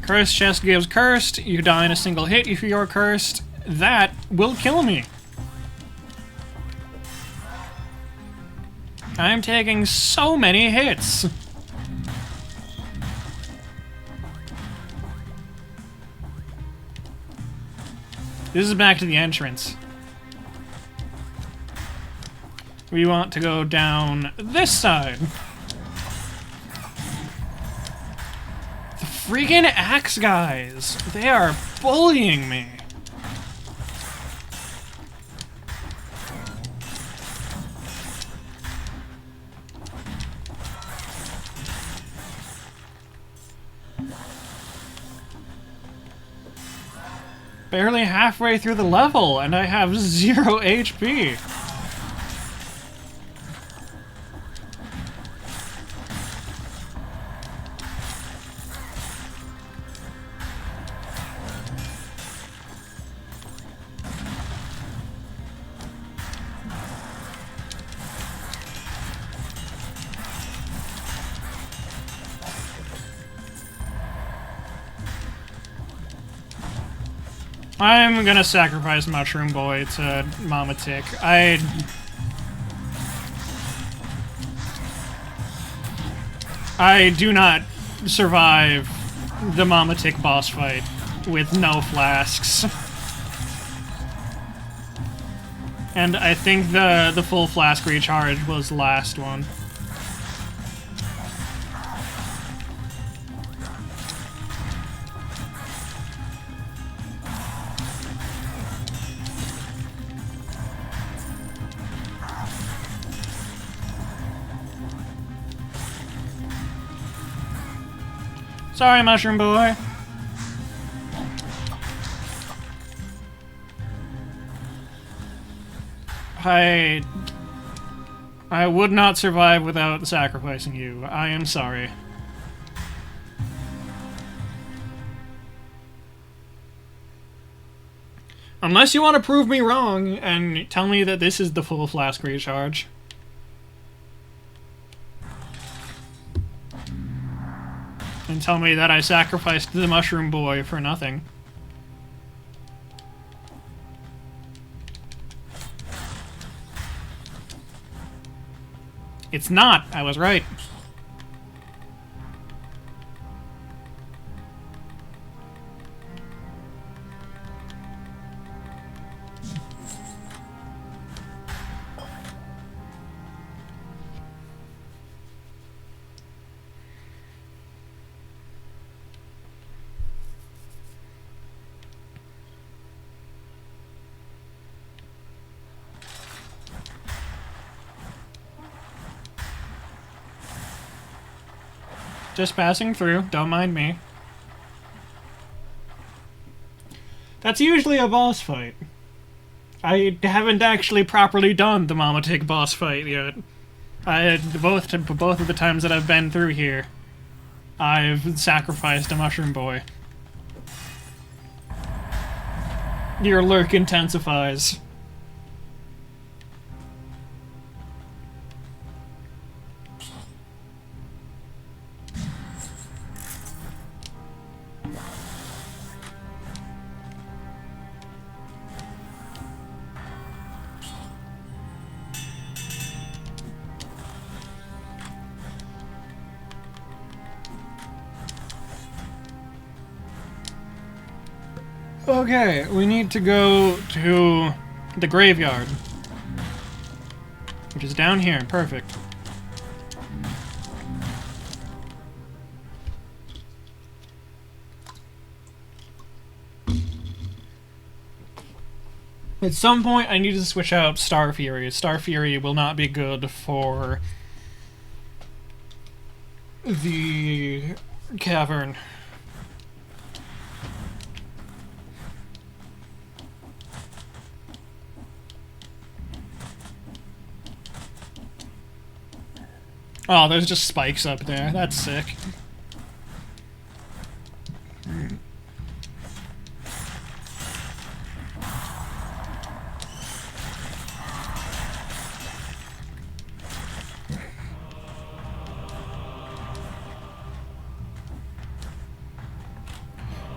Cursed chest gives cursed. You die in a single hit if you're cursed. That will kill me. I'm taking so many hits. This is back to the entrance. We want to go down this side. The freaking axe guys. They are bullying me. Barely halfway through the level, and I have 0 HP. I'm gonna sacrifice Mushroom Boy to Mama Tick. I do not survive the Mama Tick boss fight with no flasks. And I think the full flask recharge was the last one. Sorry, Mushroom Boy. I would not survive without sacrificing you. I am sorry. Unless you want to prove me wrong and tell me that this is the full flask recharge. And tell me that I sacrificed the Mushroom Boy for nothing. It's not. I was right. Just passing through, don't mind me. That's usually a boss fight. I haven't actually properly done the Mama Tick boss fight yet. Both of the times that I've been through here, I've sacrificed a Mushroom Boy. Your lurk intensifies. Okay, we need to go to the graveyard, which is down here. Perfect. At some point, I need to switch out Star Fury. Star Fury will not be good for the cavern. Oh, there's just spikes up there. That's sick.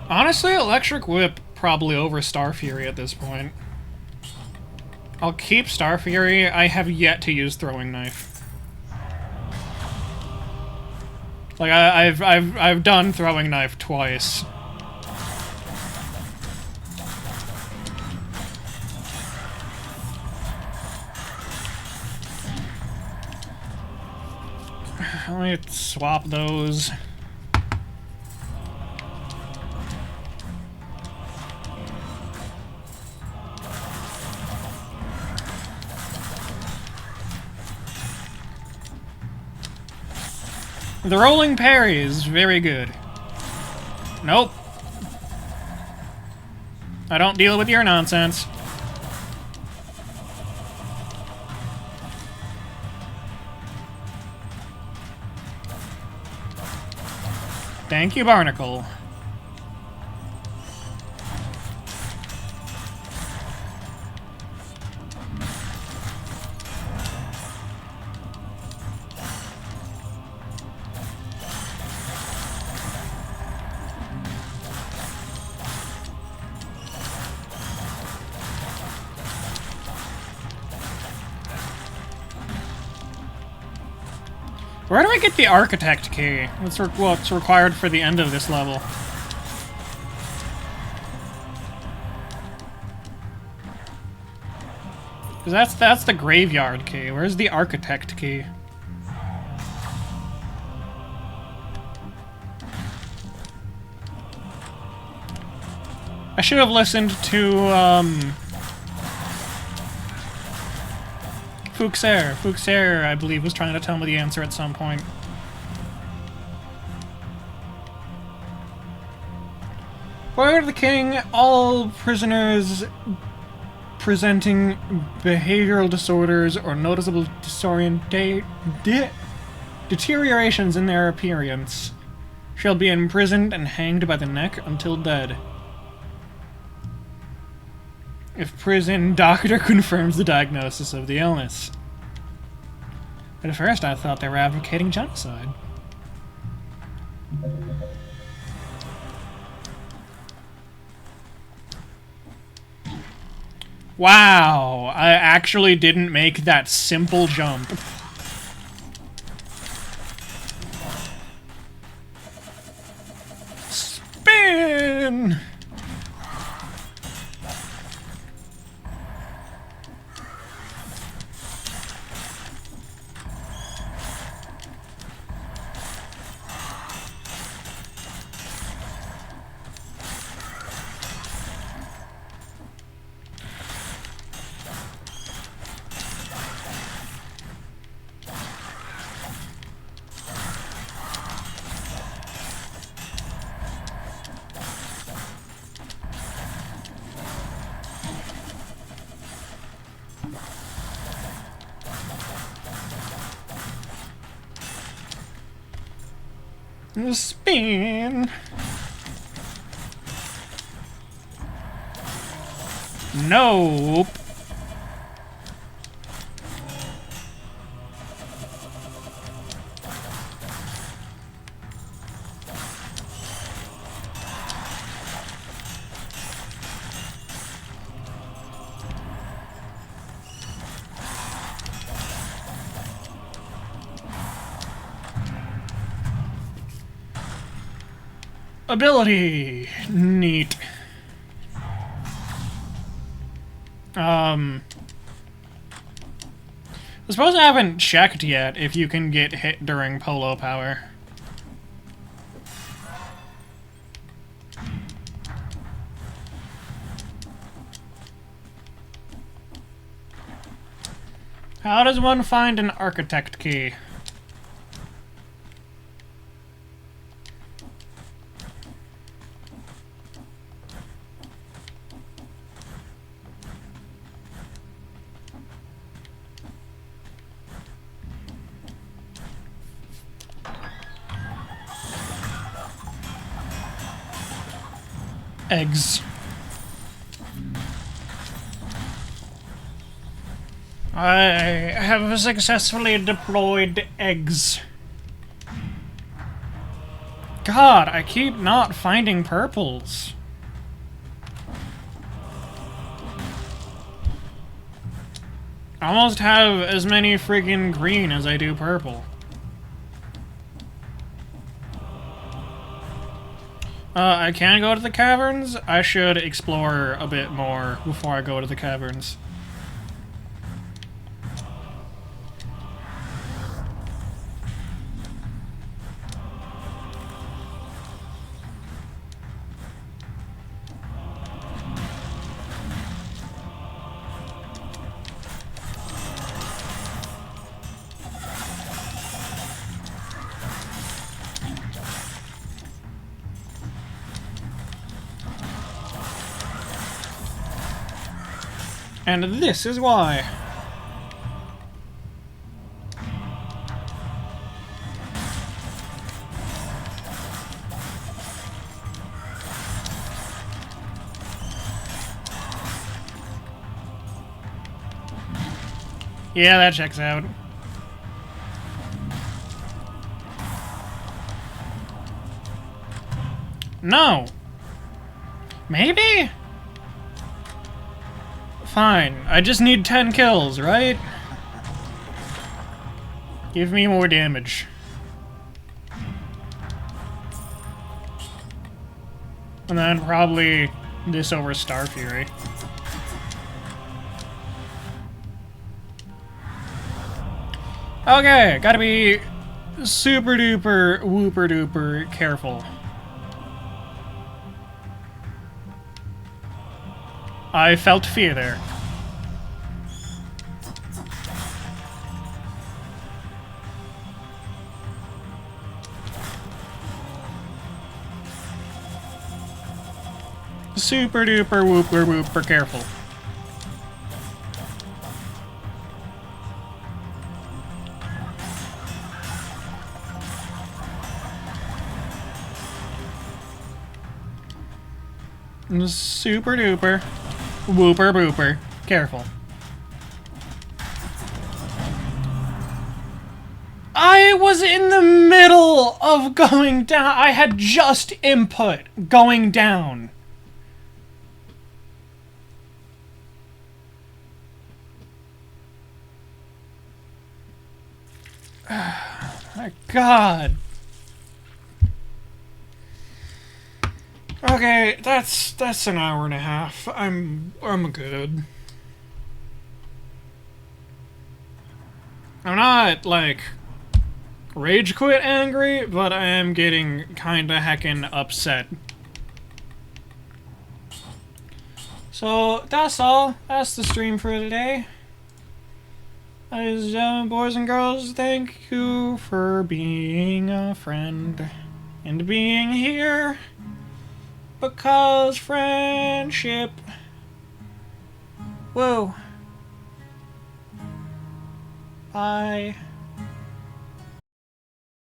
Honestly, Electric Whip probably over Star Fury at this point. I'll keep Star Fury. I have yet to use Throwing Knife. Like I've done Throwing Knife twice. Let me swap those. The rolling parry is very good. Nope. I don't deal with your nonsense. Thank you, Barnacle. Where do I get the Architect key? What's required for the end of this level? Because that's the Graveyard key. Where's the Architect key? I should have listened to, Fuxer. Fuxer, I believe, was trying to tell me the answer at some point. According to the king, all prisoners presenting behavioral disorders or noticeable deteriorations in their appearance shall be imprisoned and hanged by the neck until dead. If prison doctor confirms the diagnosis of the illness. At first I thought they were advocating genocide. Wow, I actually didn't make that simple jump. Spin! Spin. Nope. Ability. Neat. I suppose I haven't checked yet if you can get hit during polo power. How does one find an architect key? Eggs. I have successfully deployed eggs. God, I keep not finding purples. I almost have as many friggin' green as I do purple. I can go to the caverns. I should explore a bit more before I go to the caverns. And this is why. Yeah, that checks out. No. Maybe? Fine. I just need 10 kills, right? Give me more damage. And then probably this over Star Fury. Okay, gotta be super duper whooper duper careful. I felt fear there. super duper whooper whooper careful. Super duper whooper whooper careful. I was in the middle of going down. I had just input going down. My God. Okay, that's an hour and a half. I'm good. I'm not like rage quit angry, but I am getting kinda heckin' upset. So that's all. That's the stream for today. Ladies and gentlemen, boys and girls, thank you for being a friend and being here, because friendship. Whoa. Bye.